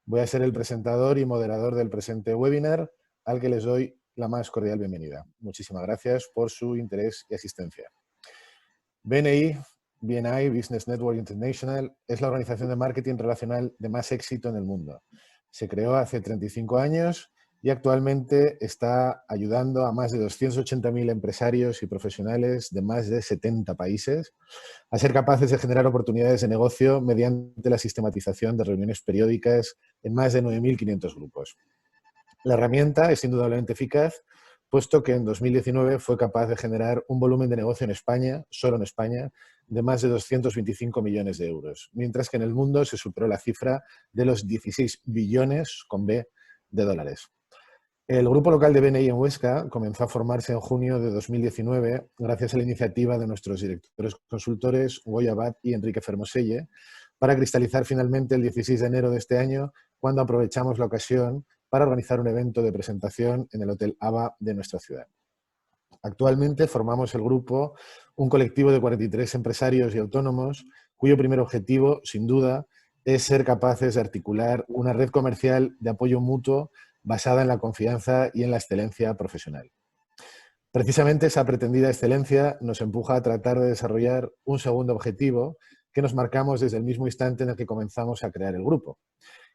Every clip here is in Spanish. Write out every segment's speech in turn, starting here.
Voy a ser el presentador y moderador del presente webinar, al que les doy la más cordial bienvenida. Muchísimas gracias por su interés y asistencia. BNI, Business Network International, es la organización de marketing relacional de más éxito en el mundo. Se creó hace 35 años y actualmente está ayudando a más de 280.000 empresarios y profesionales de más de 70 países a ser capaces de generar oportunidades de negocio mediante la sistematización de reuniones periódicas en más de 9.500 grupos. La herramienta es indudablemente eficaz, puesto que en 2019 fue capaz de generar un volumen de negocio en España, solo en España, de más de 225 millones de euros, mientras que en el mundo se superó la cifra de los 16 billones con B de dólares. El grupo local de BNI en Huesca comenzó a formarse en junio de 2019 gracias a la iniciativa de nuestros directores consultores Goyo Abad y Enrique Fermoselle para cristalizar finalmente el 16 de enero de este año, cuando aprovechamos la ocasión para organizar un evento de presentación en el Hotel ABA de nuestra ciudad. Actualmente formamos el grupo, un colectivo de 43 empresarios y autónomos, cuyo primer objetivo, sin duda, es ser capaces de articular una red comercial de apoyo mutuo basada en la confianza y en la excelencia profesional. Precisamente esa pretendida excelencia nos empuja a tratar de desarrollar un segundo objetivo que nos marcamos desde el mismo instante en el que comenzamos a crear el grupo.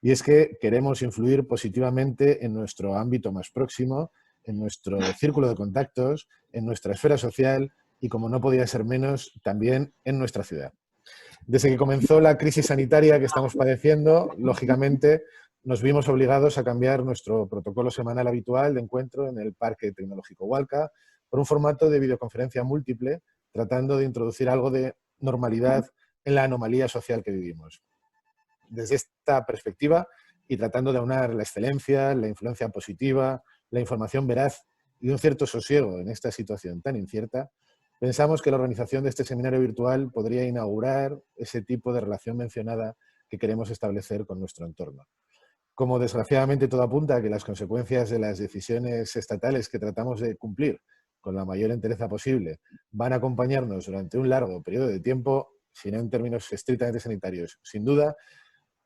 Y es que queremos influir positivamente en nuestro ámbito más próximo, en nuestro círculo de contactos, en nuestra esfera social y, como no podía ser menos, también en nuestra ciudad. Desde que comenzó la crisis sanitaria que estamos padeciendo, lógicamente nos vimos obligados a cambiar nuestro protocolo semanal habitual de encuentro en el Parque Tecnológico Hualca por un formato de videoconferencia múltiple, tratando de introducir algo de normalidad en la anomalía social que vivimos. Desde esta perspectiva y tratando de aunar la excelencia, la influencia positiva, la información veraz y un cierto sosiego en esta situación tan incierta, pensamos que la organización de este seminario virtual podría inaugurar ese tipo de relación mencionada que queremos establecer con nuestro entorno. Como desgraciadamente todo apunta a que las consecuencias de las decisiones estatales que tratamos de cumplir con la mayor entereza posible van a acompañarnos durante un largo periodo de tiempo, si no en términos estrictamente sanitarios, sin duda,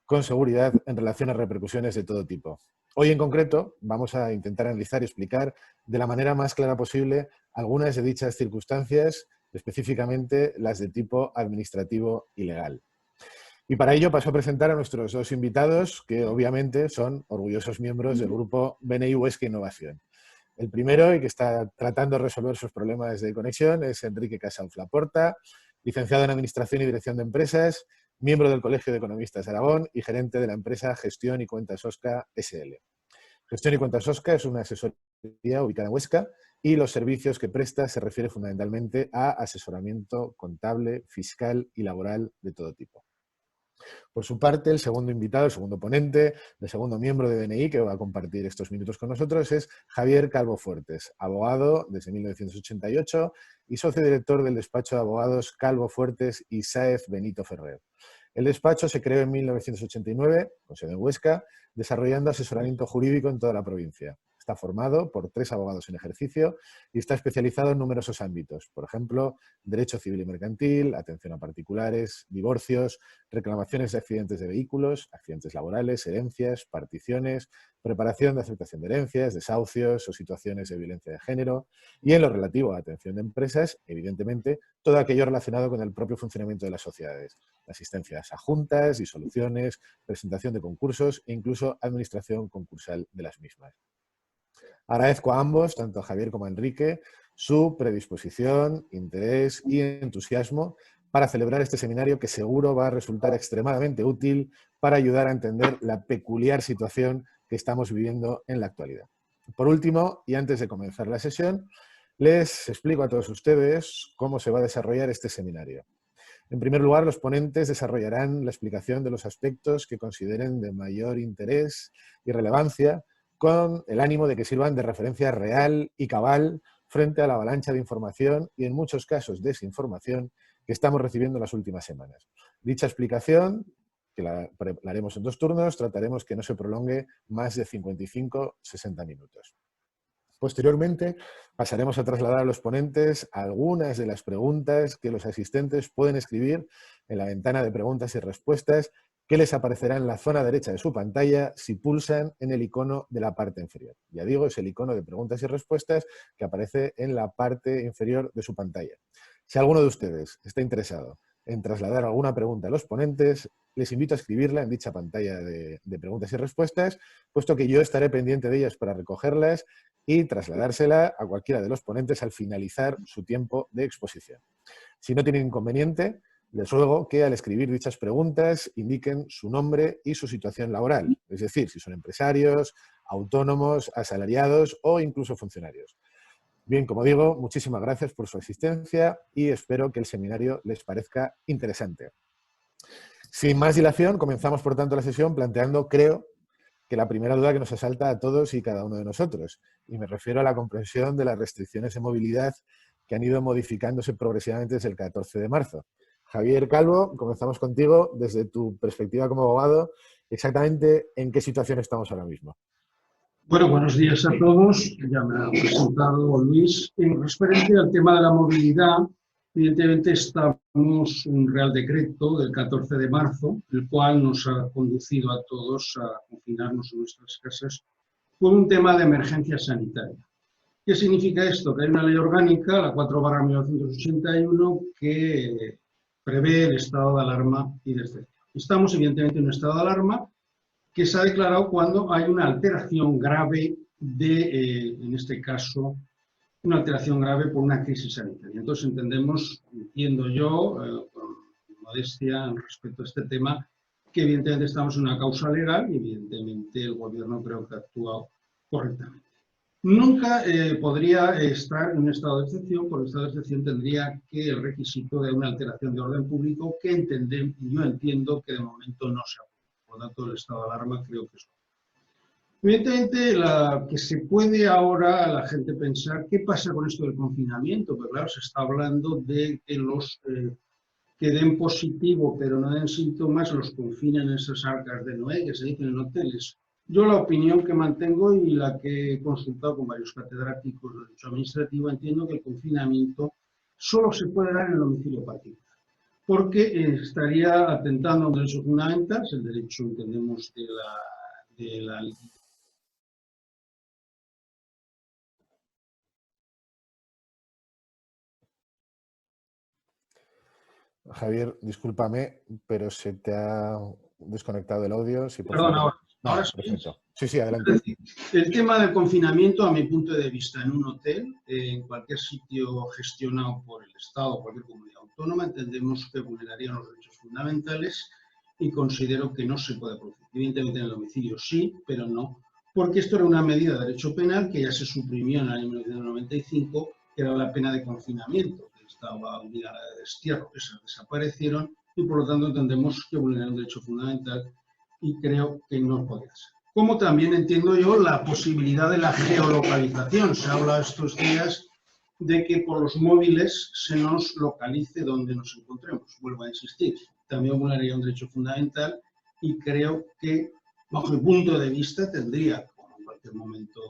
con seguridad en relación a repercusiones de todo tipo. Hoy en concreto vamos a intentar analizar y explicar de la manera más clara posible algunas de dichas circunstancias, específicamente las de tipo administrativo y legal. Y para ello paso a presentar a nuestros dos invitados, que obviamente son orgullosos miembros del grupo BNI Huesca Innovación. El primero, y que está tratando de resolver sus problemas de conexión, es Enrique Casals Laporta, licenciado en Administración y Dirección de Empresas, miembro del Colegio de Economistas de Aragón y gerente de la empresa Gestión y Cuentas Osca SL. Gestión y Cuentas Osca es una asesoría ubicada en Huesca y los servicios que presta se refiere fundamentalmente a asesoramiento contable, fiscal y laboral de todo tipo. Por su parte, el segundo invitado, el segundo ponente, el segundo miembro de BNI que va a compartir estos minutos con nosotros es Javier Calvo Fuertes, abogado desde 1988 y socio director del despacho de abogados Calvo Fuertes y Sáez Benito Ferrer. El despacho se creó en 1989, con sede en Huesca, desarrollando asesoramiento jurídico en toda la provincia. Está formado por 3 abogados en ejercicio y está especializado en numerosos ámbitos, por ejemplo, derecho civil y mercantil, atención a particulares, divorcios, reclamaciones de accidentes de vehículos, accidentes laborales, herencias, particiones, preparación de aceptación de herencias, desahucios o situaciones de violencia de género y en lo relativo a atención de empresas, evidentemente, todo aquello relacionado con el propio funcionamiento de las sociedades, asistencias a juntas, disoluciones, presentación de concursos e incluso administración concursal de las mismas. Agradezco a ambos, tanto a Javier como a Enrique, su predisposición, interés y entusiasmo para celebrar este seminario que seguro va a resultar extremadamente útil para ayudar a entender la peculiar situación que estamos viviendo en la actualidad. Por último, y antes de comenzar la sesión, les explico a todos ustedes cómo se va a desarrollar este seminario. En primer lugar, los ponentes desarrollarán la explicación de los aspectos que consideren de mayor interés y relevancia, con el ánimo de que sirvan de referencia real y cabal frente a la avalancha de información y, en muchos casos, desinformación que estamos recibiendo en las últimas semanas. Dicha explicación, que la haremos en 2 turnos, trataremos que no se prolongue más de 55-60 minutos. Posteriormente, pasaremos a trasladar a los ponentes algunas de las preguntas que los asistentes pueden escribir en la ventana de preguntas y respuestas que les aparecerá en la zona derecha de su pantalla si pulsan en el icono de la parte inferior. Ya digo, es el icono de preguntas y respuestas que aparece en la parte inferior de su pantalla. Si alguno de ustedes está interesado en trasladar alguna pregunta a los ponentes, les invito a escribirla en dicha pantalla de preguntas y respuestas, puesto que yo estaré pendiente de ellas para recogerlas y trasladársela a cualquiera de los ponentes al finalizar su tiempo de exposición. Si no tienen inconveniente, les ruego que al escribir dichas preguntas indiquen su nombre y su situación laboral, es decir, si son empresarios, autónomos, asalariados o incluso funcionarios. Bien, como digo, muchísimas gracias por su asistencia y espero que el seminario les parezca interesante. Sin más dilación, comenzamos por tanto la sesión planteando, creo, que la primera duda que nos asalta a todos y cada uno de nosotros, y me refiero a la comprensión de las restricciones de movilidad que han ido modificándose progresivamente desde el 14 de marzo. Javier Calvo, comenzamos contigo. Desde tu perspectiva como abogado, exactamente en qué situación estamos ahora mismo. Bueno, buenos días a todos. Ya me ha presentado Luis. En referente al tema de la movilidad, evidentemente estamos en un Real Decreto del 14 de marzo, el cual nos ha conducido a todos a confinarnos en nuestras casas por un tema de emergencia sanitaria. ¿Qué significa esto? Que hay una ley orgánica, la 4/1981, que prevé el estado de alarma y de excepción. Estamos, evidentemente, en un estado de alarma que se ha declarado cuando hay una alteración grave en este caso, una alteración grave por una crisis sanitaria. Entonces entiendo yo, con modestia respecto a este tema, que evidentemente estamos en una causa legal y evidentemente el gobierno creo que ha actuado correctamente. Nunca podría estar en un estado de excepción, porque el estado de excepción tendría que el requisito de una alteración de orden público que yo entiendo que de momento no se aplica. Por lo tanto, el estado de alarma creo que es. Evidentemente, que se puede ahora la gente pensar, ¿qué pasa con esto del confinamiento? Pues claro, se está hablando de que los que den positivo pero no den síntomas los confinen en esas arcas de Noé, que se dicen en hoteles. Yo la opinión que mantengo y la que he consultado con varios catedráticos de derecho administrativo, entiendo que el confinamiento solo se puede dar en el domicilio particular, porque estaría atentando a un derecho fundamental, el derecho, entendemos, de la Javier, discúlpame, pero se te ha desconectado el audio. Si por Perdón, favor... ahora sí. Perfecto. Sí, adelante. Es decir, el tema del confinamiento, a mi punto de vista, en un hotel, en cualquier sitio gestionado por el Estado o cualquier comunidad autónoma, entendemos que vulnerarían los derechos fundamentales y considero que no se puede producir. Evidentemente en el domicilio sí, pero no, porque esto era una medida de derecho penal que ya se suprimió en el año 1995, que era la pena de confinamiento, que estaba obligada de destierro, esas desaparecieron y por lo tanto entendemos que vulneran un derecho fundamental y creo que no podía ser. Como también entiendo yo la posibilidad de la geolocalización. Se habla estos días de que por los móviles se nos localice donde nos encontremos. Vuelvo a insistir, también vulneraría un derecho fundamental y creo que, bajo mi punto de vista, tendría, como en cualquier momento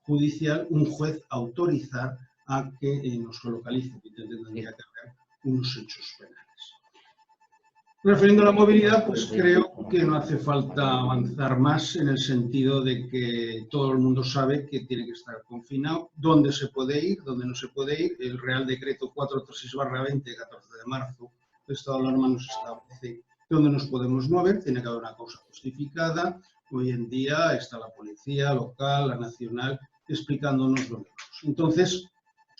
judicial, un juez autorizar a que nos geolocalice, y tendría que haber unos hechos penales. Refiriendo a la movilidad, pues creo que no hace falta avanzar más en el sentido de que todo el mundo sabe que tiene que estar confinado, dónde se puede ir, dónde no se puede ir. El Real Decreto 436/20, 14 de marzo, el estado de alarma nos establece dónde nos podemos mover, tiene que haber una causa justificada. Hoy en día está la policía local, la nacional, explicándonos dónde vamos. Entonces,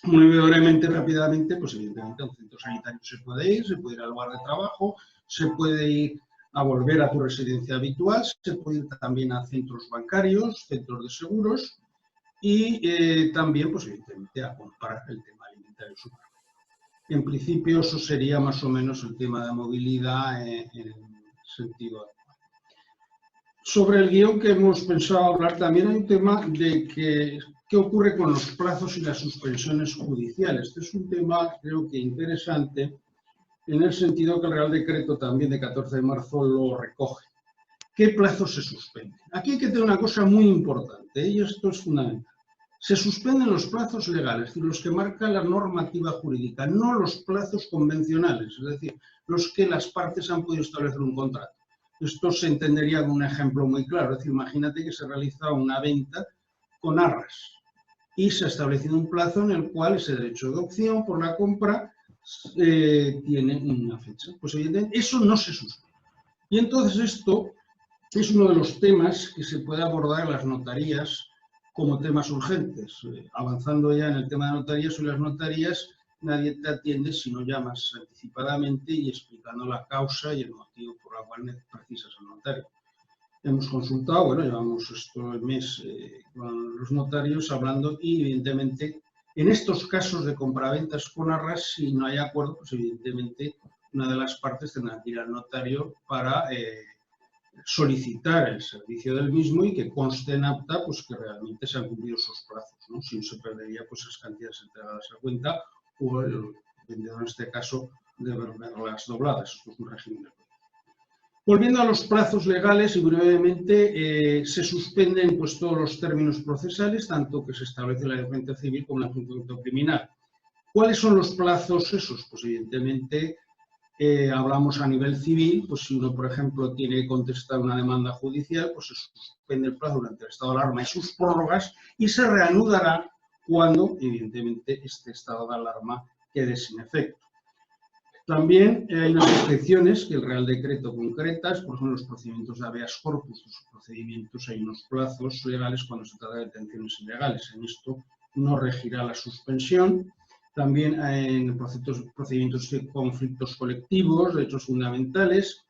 muy brevemente, rápidamente, pues evidentemente a un centro sanitario se puede ir al lugar de trabajo, se puede ir a volver a tu residencia habitual, se puede ir también a centros bancarios, centros de seguros y también, pues evidentemente, a comprar el tema alimentario supermercado. En principio, eso sería más o menos el tema de movilidad en el sentido actual. Sobre el guión que hemos pensado hablar, también hay un tema de qué ocurre con los plazos y las suspensiones judiciales. Este es un tema, creo que interesante, en el sentido que el Real Decreto también de 14 de marzo lo recoge. ¿Qué plazos se suspenden? Aquí hay que tener una cosa muy importante, y esto es fundamental. Se suspenden los plazos legales, es decir, los que marca la normativa jurídica, no los plazos convencionales, es decir, los que las partes han podido establecer un contrato. Esto se entendería con un ejemplo muy claro. Es decir, imagínate que se realiza una venta con arras y se ha establecido un plazo en el cual ese derecho de opción por la compra tiene una fecha. Pues evidentemente eso no se suspende. Y entonces esto es uno de los temas que se puede abordar en las notarías como temas urgentes. Avanzando ya en el tema de notarías, o las notarías nadie te atiende si no llamas anticipadamente y explicando la causa y el motivo por la cual precisas al notario. Hemos consultado, bueno, llevamos el mes con los notarios hablando y evidentemente en estos casos de compraventas con arras, si no hay acuerdo, pues evidentemente una de las partes tendrá que ir al notario para solicitar el servicio del mismo y que conste en acta pues, que realmente se han cumplido esos plazos, ¿no? Si no se perdería pues, esas cantidades entregadas a cuenta o el vendedor en este caso debe verlas dobladas. Esto es un régimen de cuenta. Volviendo a los plazos legales y brevemente, se suspenden pues, todos los términos procesales, tanto que se establece la enjuiciamiento civil como el enjuiciamiento criminal. ¿Cuáles son los plazos esos? Pues evidentemente hablamos a nivel civil, pues si uno, por ejemplo, tiene que contestar una demanda judicial, pues se suspende el plazo durante el estado de alarma y sus prórrogas y se reanudará cuando, evidentemente, este estado de alarma quede sin efecto. También hay unas excepciones que el Real Decreto concreta, por ejemplo, los procedimientos de habeas corpus, los procedimientos, hay unos plazos legales cuando se trata de detenciones ilegales. En esto no regirá la suspensión. También en procedimientos de conflictos colectivos, derechos fundamentales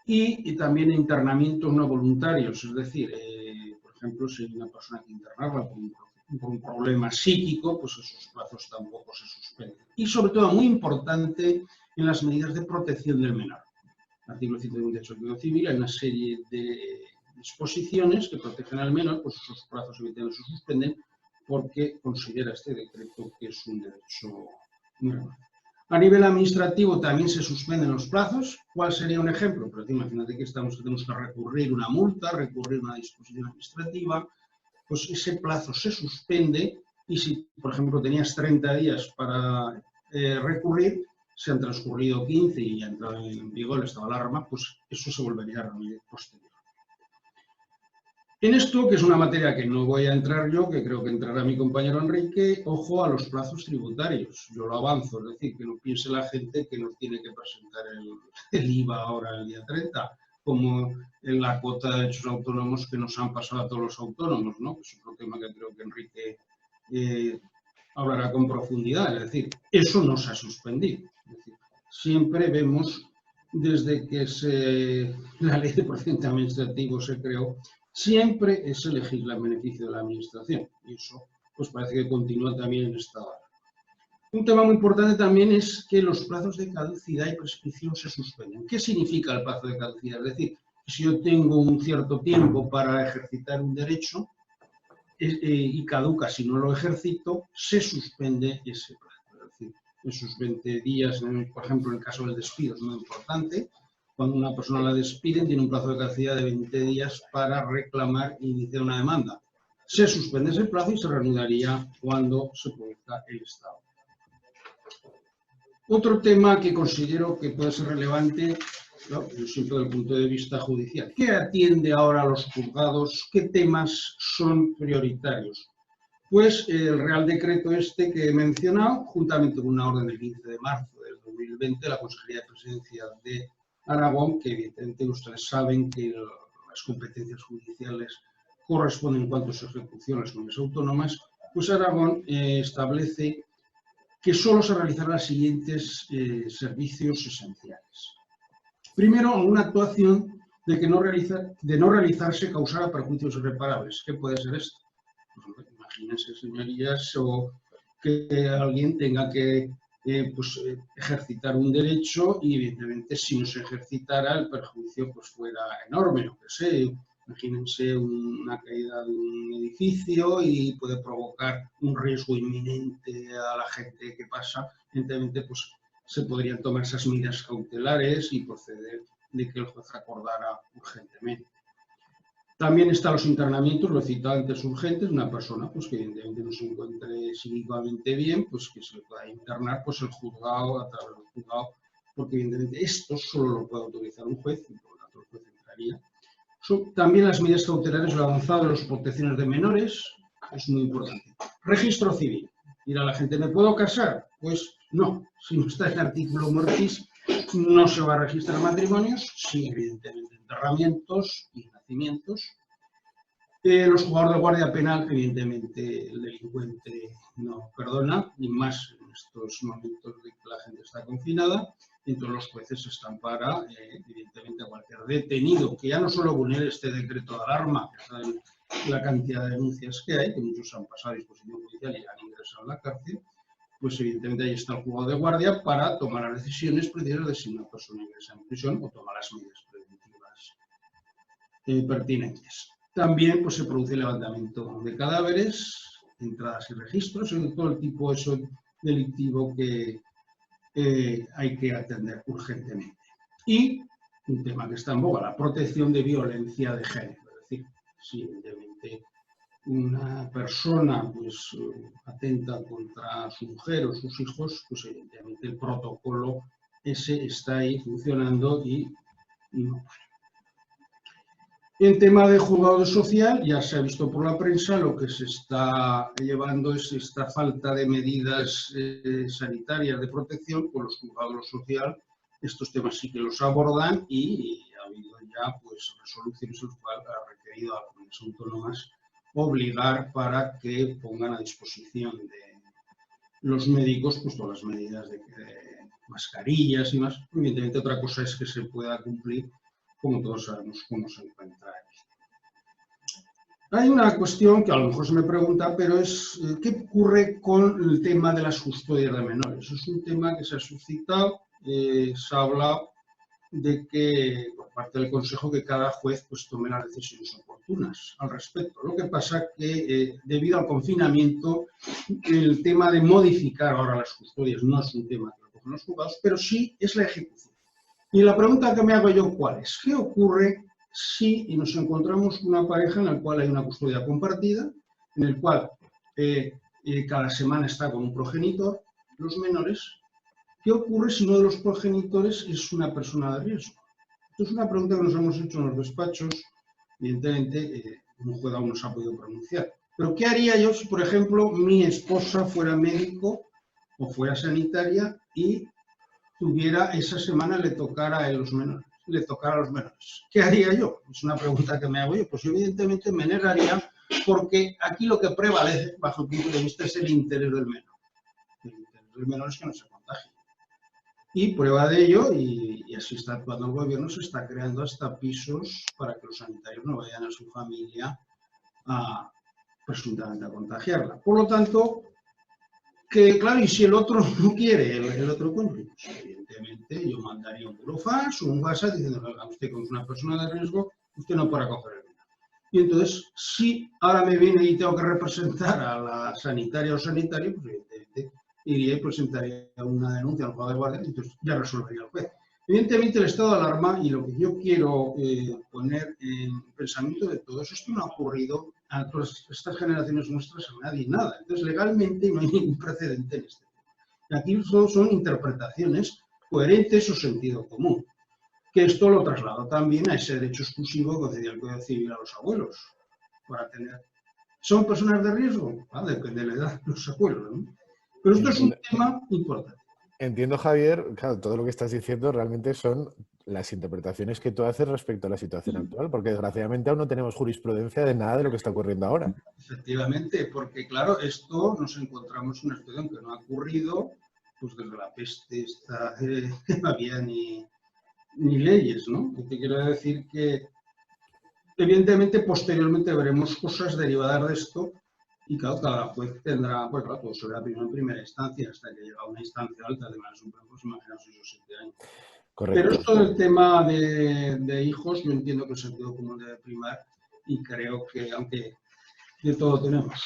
y también internamientos no voluntarios. Es decir, por ejemplo, si hay una persona que internarla por un problema psíquico, pues esos plazos tampoco se suspenden. Y sobre todo, muy importante, en las medidas de protección del menor. Artículo 128 del Código Civil, hay una serie de disposiciones que protegen al menor, pues esos plazos evidentemente se suspenden porque considera este decreto que es un derecho muy relevante. A nivel administrativo también se suspenden los plazos. ¿Cuál sería un ejemplo? Pues imagínate que tenemos que recurrir una multa, recurrir una disposición administrativa, pues ese plazo se suspende y si, por ejemplo, tenías 30 días para recurrir, se han transcurrido 15 y ya ha entrado en vigor el estado de alarma, pues eso se volvería a reunir posterior. En esto, que es una materia que no voy a entrar yo, que creo que entrará mi compañero Enrique, ojo a los plazos tributarios. Yo lo avanzo, es decir, que no piense la gente que nos tiene que presentar el IVA ahora el día 30, como en la cuota de hechos autónomos que nos han pasado a todos los autónomos, ¿no? Es otro tema que creo que Enrique hablará con profundidad. Es decir, eso no se ha suspendido. Es decir, siempre vemos, desde que la ley de procedimiento administrativo se creó, siempre se legisla en beneficio de la administración. Y eso pues parece que continúa también en esta hora. Un tema muy importante también es que los plazos de caducidad y prescripción se suspenden. ¿Qué significa el plazo de caducidad? Es decir, si yo tengo un cierto tiempo para ejercitar un derecho y caduca si no lo ejercito, se suspende ese plazo. Es decir, esos 20 días, por ejemplo, en el caso del despido es muy importante. Cuando una persona la despiden, tiene un plazo de caducidad de 20 días para reclamar e iniciar una demanda. Se suspende ese plazo y se reanudaría cuando se produzca el estado. Otro tema que considero que puede ser relevante, ¿no? Yo siempre desde el punto de vista judicial. ¿Qué atiende ahora a los juzgados? ¿Qué temas son prioritarios? Pues el Real Decreto este que he mencionado, juntamente con una orden del 15 de marzo del 2020 de la Consejería de Presidencia de Aragón, que evidentemente ustedes saben que las competencias judiciales corresponden en cuanto a su ejecución a las comunidades autónomas, pues Aragón establece que solo se realizarán los siguientes servicios esenciales. Primero, una actuación de no realizarse causará perjuicios irreparables. ¿Qué puede ser esto? Pues, imagínense, señorías, o que alguien tenga que ejercitar un derecho y, evidentemente, si no se ejercitara, el perjuicio pues, fuera enorme. No sé, imagínense una caída de un edificio y puede provocar un riesgo inminente a la gente que pasa. Evidentemente, pues, se podrían tomar esas medidas cautelares y proceder de que el juez acordara urgentemente. También están los internamientos, lo he citado antes, urgentes, una persona pues, que evidentemente no se encuentre psíquicamente bien, pues que se le pueda internar pues, el juzgado, a través del juzgado, porque evidentemente esto solo lo puede autorizar un juez, y por lo tanto el juez guía. También las medidas cautelares, lo avanzado de las protecciones de menores, es muy importante. Registro civil. Dirá la gente, ¿me puedo casar? Pues no, si no está en el artículo mortis, no se va a registrar matrimonios, sí, evidentemente, enterramientos y nacimientos. Los juzgados de guardia penal, evidentemente, el delincuente no perdona, y más en estos momentos de que la gente está confinada. Entonces los jueces están para, evidentemente, a cualquier detenido que ya no solo vulnere este decreto de alarma, que saben la cantidad de denuncias que hay, que muchos han pasado a disposición judicial y han ingresado a la cárcel, pues evidentemente ahí está el juzgado de guardia para tomar las decisiones precisas de si una persona ingresa en prisión o tomar las medidas preventivas pertinentes. También pues, se produce levantamiento de cadáveres, entradas y registros, en todo el tipo eso delictivo que hay que atender urgentemente. Y un tema que está en boga, la protección de violencia de género. Es decir, si evidentemente una persona pues, atenta contra su mujer o sus hijos, pues evidentemente el protocolo ese está ahí funcionando y no. En tema de juzgado social, ya se ha visto por la prensa, lo que se está llevando es esta falta de medidas sanitarias de protección con los juzgados social. Estos temas sí que los abordan y ha habido ya pues, resoluciones en las cuales ha requerido a las comunidades autónomas obligar para que pongan a disposición de los médicos pues, todas las medidas de mascarillas y más. Evidentemente, otra cosa es que se pueda cumplir, como todos sabemos cómo se encuentra aquí. Hay una cuestión que a lo mejor se me pregunta, pero es ¿qué ocurre con el tema de las custodias de menores? Es un tema que se ha suscitado, se ha hablado de que, por parte del Consejo, que cada juez pues, tome las decisiones oportunas al respecto. Lo que pasa que, debido al confinamiento, el tema de modificar ahora las custodias no es un tema que lo cogen los juzgados, pero sí es la ejecución. Y la pregunta que me hago yo, ¿cuál es? ¿Qué ocurre si nos encontramos una pareja en la cual hay una custodia compartida, en el cual cada semana está con un progenitor, los menores? ¿Qué ocurre si uno de los progenitores es una persona de riesgo? Esto es una pregunta que nos hemos hecho en los despachos, evidentemente, un juez aún no se ha podido pronunciar. Pero ¿qué haría yo si, por ejemplo, mi esposa fuera médico o fuera sanitaria y tuviera esa semana le tocara a los menores? ¿Qué haría yo? Es una pregunta que me hago yo. Pues yo evidentemente me negaría, porque aquí lo que prevalece, bajo el punto de vista, es el interés del menor. El interés del menor es que no se contagie. Y prueba de ello, y así está actuando el gobierno, se está creando hasta pisos para que los sanitarios no vayan a su familia presuntamente a contagiarla. Por lo tanto, que claro, y si el otro no quiere, el otro cónyuge, pues evidentemente yo mandaría un burofax o un WhatsApp diciendo, oiga, usted como es una persona de riesgo, usted no podrá coger el virus. Y entonces, si ahora me viene y tengo que representar a la sanitaria o sanitario, pues evidentemente iría y presentaría una denuncia al juzgado de guardia y entonces ya resolvería el juez. Evidentemente el estado de alarma, y lo que yo quiero poner en pensamiento de todos, esto no ha ocurrido a todas estas generaciones nuestras, a nadie, nada. Entonces legalmente no hay ningún precedente en este tema. Aquí son interpretaciones coherentes o sentido común. Que esto lo traslado también a ese derecho exclusivo que concedía el Código Civil a los abuelos. Para tener... ¿Son personas de riesgo? Ah, depende de la edad de los abuelos, ¿no? Pero esto es un tema importante. Entiendo, Javier, claro, todo lo que estás diciendo realmente son las interpretaciones que tú haces respecto a la situación actual, porque desgraciadamente aún no tenemos jurisprudencia de nada de lo que está ocurriendo ahora. Efectivamente, porque claro, esto nos encontramos en una situación que no ha ocurrido, pues desde la peste esta, que no había ni leyes, ¿no? Y te quiero decir que evidentemente posteriormente veremos cosas derivadas de esto. Y claro, cada juez tendrá, pues claro, todo sobre la primera instancia, hasta que llega a una instancia alta de la Suprema, pues imaginaos esos 7 años. Correcto. Pero esto del tema de hijos, yo entiendo que el sentido común debe primar y creo que, aunque de todo tenemos.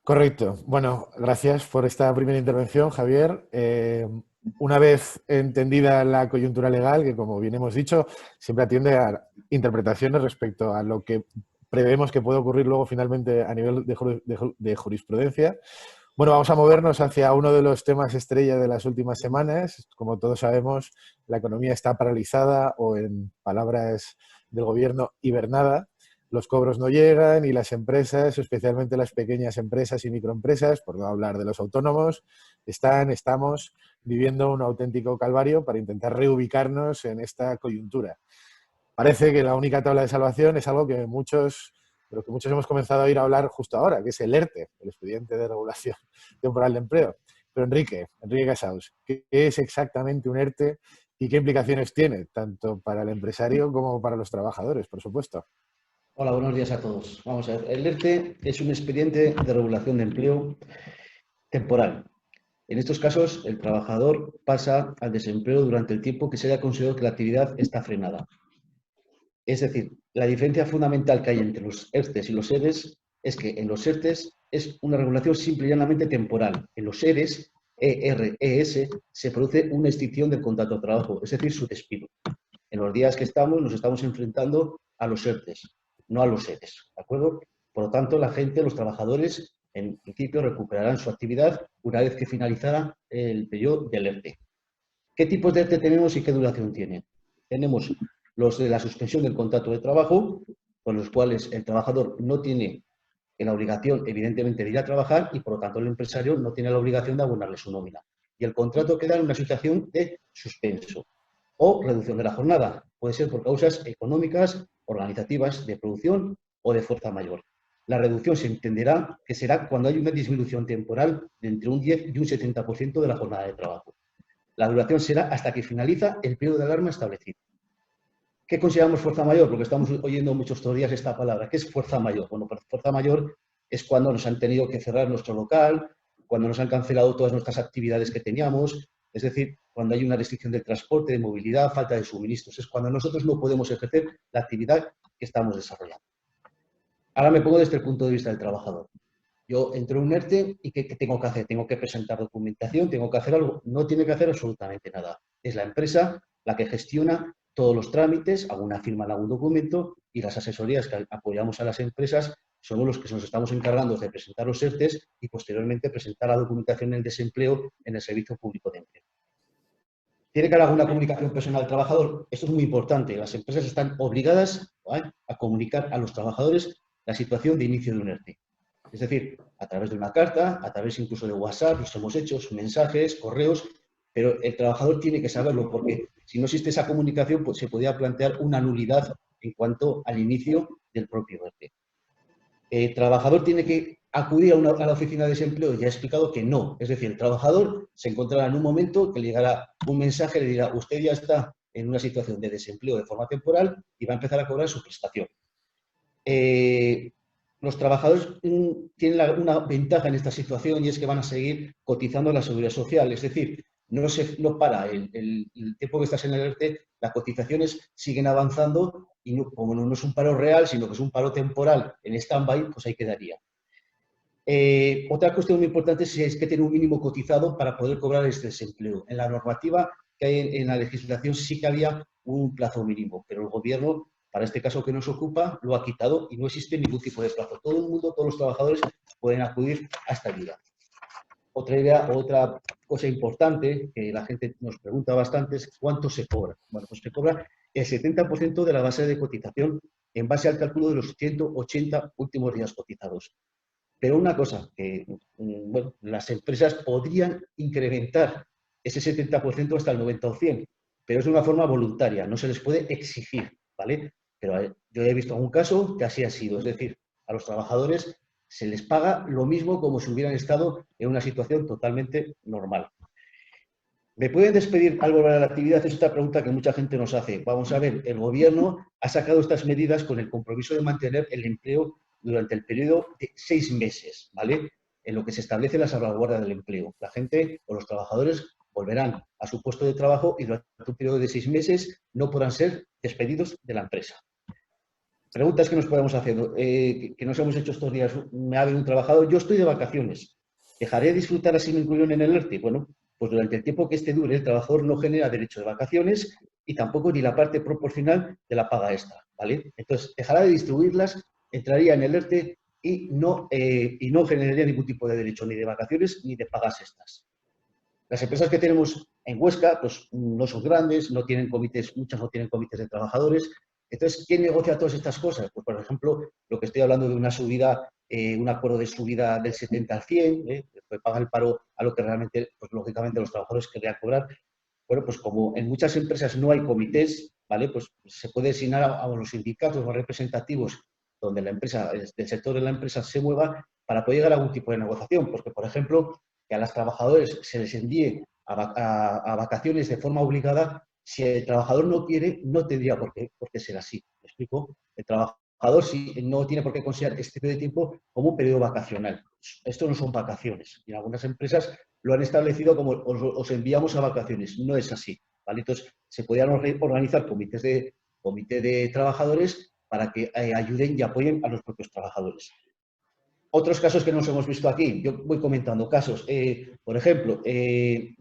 Correcto. Bueno, gracias por esta primera intervención, Javier. Una vez entendida la coyuntura legal, que como bien hemos dicho, siempre atiende a interpretaciones respecto a lo que prevemos que puede ocurrir luego finalmente a nivel de jurisprudencia, Bueno, vamos a movernos hacia uno de los temas estrella de las últimas semanas. Como todos sabemos, la economía está paralizada o, en palabras del gobierno, hibernada. Los cobros no llegan y las empresas, especialmente las pequeñas empresas y microempresas, por no hablar de los autónomos, estamos viviendo un auténtico calvario para intentar reubicarnos en esta coyuntura. Parece que la única tabla de salvación es algo que muchos, de lo que muchos hemos comenzado a oír hablar justo ahora, que es el ERTE, el Expediente de Regulación Temporal de Empleo. Pero Enrique Casaus, ¿qué es exactamente un ERTE y qué implicaciones tiene, tanto para el empresario como para los trabajadores, por supuesto? Hola, buenos días a todos. Vamos a ver, el ERTE es un expediente de regulación de empleo temporal. En estos casos, el trabajador pasa al desempleo durante el tiempo que se haya considerado que la actividad está frenada. Es decir, la diferencia fundamental que hay entre los ERTEs y los ERES es que en los ERTEs es una regulación simple y llanamente temporal. En los ERES, ERES, se produce una extinción del contrato de trabajo, es decir, su despido. En los días que estamos, nos estamos enfrentando a los ERTEs, no a los ERES, ¿de acuerdo? Por lo tanto, la gente, los trabajadores, en principio recuperarán su actividad una vez que finalizara el periodo del ERTE. ¿Qué tipos de ERTE tenemos y qué duración tienen? Tenemos los de la suspensión del contrato de trabajo, con los cuales el trabajador no tiene la obligación, evidentemente, de ir a trabajar y, por lo tanto, el empresario no tiene la obligación de abonarle su nómina. Y el contrato queda en una situación de suspenso o reducción de la jornada. Puede ser por causas económicas, organizativas, de producción o de fuerza mayor. La reducción se entenderá que será cuando hay una disminución temporal de entre un 10 y un 70% de la jornada de trabajo. La duración será hasta que finaliza el periodo de alarma establecido. ¿Qué consideramos fuerza mayor? Porque estamos oyendo muchos estos días esta palabra. ¿Qué es fuerza mayor? Bueno, pues fuerza mayor es cuando nos han tenido que cerrar nuestro local, cuando nos han cancelado todas nuestras actividades que teníamos, es decir, cuando hay una restricción del transporte, de movilidad, falta de suministros. Es cuando nosotros no podemos ejercer la actividad que estamos desarrollando. Ahora me pongo desde el punto de vista del trabajador. Yo entro en un ERTE y ¿qué tengo que hacer? Tengo que presentar documentación, tengo que hacer algo. No tiene que hacer absolutamente nada. Es la empresa la que gestiona todos los trámites, alguna firma en algún documento y las asesorías que apoyamos a las empresas somos los que nos estamos encargando de presentar los ERTEs y posteriormente presentar la documentación del desempleo en el Servicio Público de Empleo. ¿Tiene que haber alguna comunicación personal al trabajador? Esto es muy importante. Las empresas están obligadas a comunicar a los trabajadores la situación de inicio de un ERTE. Es decir, a través de una carta, a través incluso de WhatsApp, los hemos hecho, mensajes, correos, pero el trabajador tiene que saberlo porque si no existe esa comunicación, pues se podría plantear una nulidad en cuanto al inicio del propio ERTE. El trabajador tiene que acudir a la oficina de desempleo, ya he explicado que no. Es decir, el trabajador se encontrará en un momento que le llegará un mensaje, le dirá, usted ya está en una situación de desempleo de forma temporal y va a empezar a cobrar su prestación. Los trabajadores tienen una ventaja en esta situación y es que van a seguir cotizando a la Seguridad Social. Es decir, no para el tiempo que estás en el ERTE, las cotizaciones siguen avanzando y como no es un paro real, sino que es un paro temporal en stand-by, pues ahí quedaría. Otra cuestión muy importante es que tiene un mínimo cotizado para poder cobrar este desempleo. En la normativa que hay en la legislación sí que había un plazo mínimo, pero el Gobierno, para este caso que nos ocupa, lo ha quitado y no existe ningún tipo de plazo. Todo el mundo, todos los trabajadores pueden acudir a esta ayuda. Otra cosa importante que la gente nos pregunta bastante es ¿cuánto se cobra? Bueno, pues se cobra el 70% de la base de cotización en base al cálculo de los 180 últimos días cotizados. Pero una cosa, que bueno, las empresas podrían incrementar ese 70% hasta el 90 o 100, pero es de una forma voluntaria, no se les puede exigir, ¿vale? Pero yo he visto algún caso que así ha sido, es decir, a los trabajadores se les paga lo mismo como si hubieran estado en una situación totalmente normal. ¿Me pueden despedir al volver a la actividad? Es otra pregunta que mucha gente nos hace. Vamos a ver, el Gobierno ha sacado estas medidas con el compromiso de mantener el empleo durante el periodo de 6 meses, ¿vale? En lo que se establece la salvaguarda del empleo. La gente o los trabajadores volverán a su puesto de trabajo y durante un periodo de 6 meses no podrán ser despedidos de la empresa. Preguntas que nos podemos hacer, que nos hemos hecho estos días. Me ha venido un trabajador, yo estoy de vacaciones. ¿Dejaré de disfrutar así mi inclusión en el ERTE? Bueno, pues durante el tiempo que este dure, el trabajador no genera derecho de vacaciones y tampoco ni la parte proporcional de la paga extra, ¿vale? Entonces, dejará de distribuirlas, entraría en el ERTE y no generaría ningún tipo de derecho ni de vacaciones ni de pagas extras. Las empresas que tenemos en Huesca pues, no son grandes, no tienen comités, muchas no tienen comités de trabajadores. Entonces, ¿quién negocia todas estas cosas? Pues, por ejemplo, lo que estoy hablando de una subida, un acuerdo de subida del 70 al 100, que paga el paro a lo que realmente, pues lógicamente, los trabajadores querrían cobrar. Bueno, pues como en muchas empresas no hay comités, ¿vale? Pues se puede designar a los sindicatos o representativos donde la empresa, del sector de la empresa se mueva para poder llegar a algún tipo de negociación. Porque, por ejemplo, que a los trabajadores se les envíe a vacaciones de forma obligada, si el trabajador no quiere, no tendría por qué ser así. ¿Me explico? El trabajador no tiene por qué considerar este periodo de tiempo como un periodo vacacional. Esto no son vacaciones. Y en algunas empresas lo han establecido como os enviamos a vacaciones. No es así, ¿vale? Entonces, se podrían organizar comités de trabajadores para que ayuden y apoyen a los propios trabajadores. Otros casos que nos hemos visto aquí, yo voy comentando casos. Por ejemplo, hay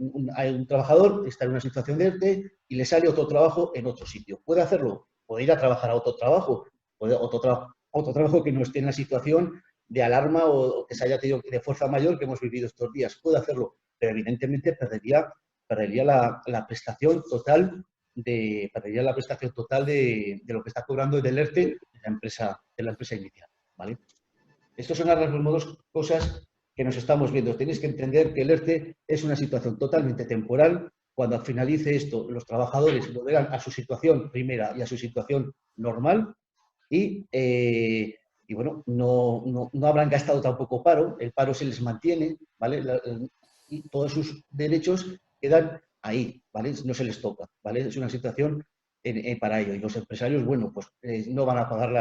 un trabajador que está en una situación de ERTE y le sale otro trabajo en otro sitio. ¿Puede hacerlo? Puede ir a trabajar a otro trabajo, otro trabajo que no esté en la situación de alarma o que se haya tenido de fuerza mayor que hemos vivido estos días. Puede hacerlo, pero evidentemente perdería la prestación total de lo que está cobrando del ERTE de la empresa inicial, ¿vale? Estas son las dos cosas que nos estamos viendo. Tenéis que entender que el ERTE es una situación totalmente temporal. Cuando finalice esto, los trabajadores volverán a su situación primera y a su situación normal y bueno, no habrán gastado tampoco paro. El paro se les mantiene, ¿vale? Y todos sus derechos quedan ahí, ¿vale? No se les toca, ¿vale? Es una situación para ello. Y los empresarios, bueno, pues no van a pagar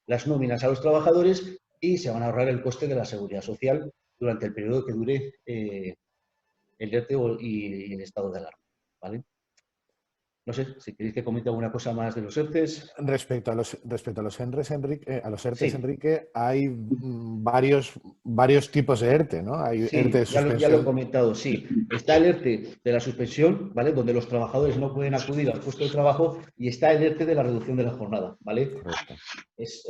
las nóminas a los trabajadores y se van a ahorrar el coste de la seguridad social durante el periodo que dure el ERTE y el estado de alarma, ¿vale? No sé, si queréis que comente alguna cosa más de los ERTEs. Respecto a los ERTEs, Sí, Enrique, hay varios tipos de ERTE, ¿no? Hay ERTE sí, de ya lo he suspensión. comentado, sí. Está el ERTE de la suspensión, ¿vale? Donde los trabajadores no pueden acudir al puesto de trabajo, y está el ERTE de la reducción de la jornada, ¿vale? Correcto. Es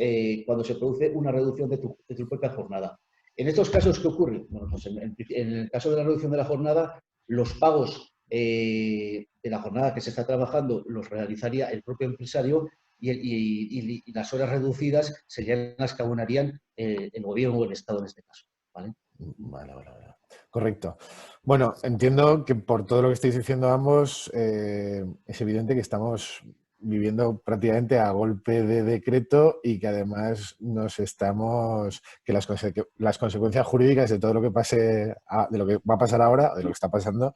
cuando se produce una reducción de tu propia jornada. En estos casos, ¿qué ocurre? Bueno, pues en el caso de la reducción de la jornada, los pagos de la jornada que se está trabajando los realizaría el propio empresario y las horas reducidas serían las que abonarían el gobierno o el Estado en este caso, ¿vale? Vale. Correcto. Bueno, entiendo que por todo lo que estáis diciendo ambos, es evidente que estamos viviendo prácticamente a golpe de decreto y que además que las consecuencias jurídicas de todo lo que pase, de lo que va a pasar ahora, de lo que está pasando,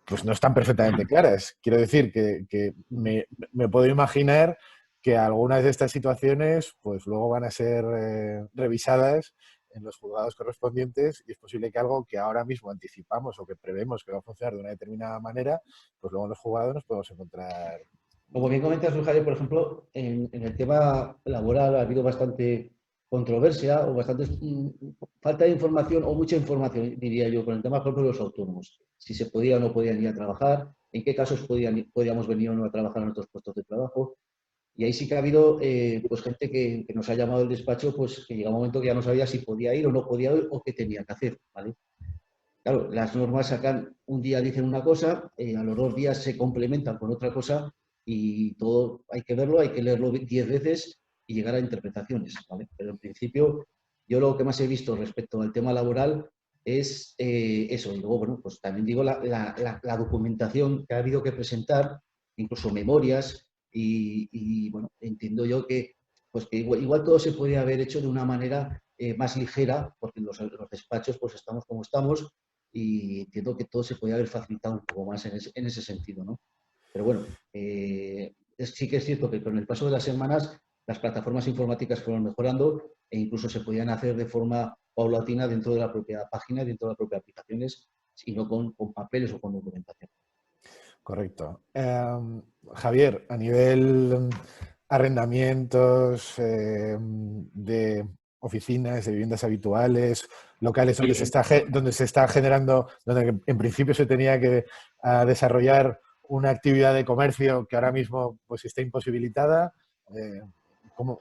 pues no están perfectamente claras. Quiero decir que me puedo imaginar que algunas de estas situaciones pues luego van a ser revisadas en los juzgados correspondientes y es posible que algo que ahora mismo anticipamos o que prevemos que va a funcionar de una determinada manera, pues luego en los juzgados nos podemos encontrar. Como bien comentas, Javier, por ejemplo, en el tema laboral ha habido bastante controversia o bastante falta de información o mucha información, diría yo, con el tema, por ejemplo, de los autónomos. Si se podía o no podían ir a trabajar, en qué casos podíamos venir o no a trabajar en nuestros puestos de trabajo. Y ahí sí que ha habido pues gente que nos ha llamado al despacho, pues que llega un momento que ya no sabía si podía ir o no podía ir o qué tenía que hacer, ¿vale? Claro, las normas sacan, un día dicen una cosa, a los 2 días se complementan con otra cosa y todo hay que verlo, hay que leerlo 10 veces y llegar a interpretaciones, ¿vale? Pero en principio, yo lo que más he visto respecto al tema laboral es eso. Y luego, bueno, pues también digo la documentación que ha habido que presentar, incluso memorias, y bueno, entiendo yo que, pues que igual todo se podría haber hecho de una manera más ligera, porque los despachos pues estamos como estamos, y entiendo que todo se podía haber facilitado un poco más en ese sentido, ¿no? Pero bueno, sí que es cierto que con el paso de las semanas las plataformas informáticas fueron mejorando e incluso se podían hacer de forma paulatina dentro de la propia página, dentro de las propias aplicaciones, y no con papeles o con documentación. Correcto. Javier, a nivel arrendamientos de oficinas, de viviendas habituales, locales donde se está generando, donde en principio se tenía que desarrollar una actividad de comercio que ahora mismo pues está imposibilitada.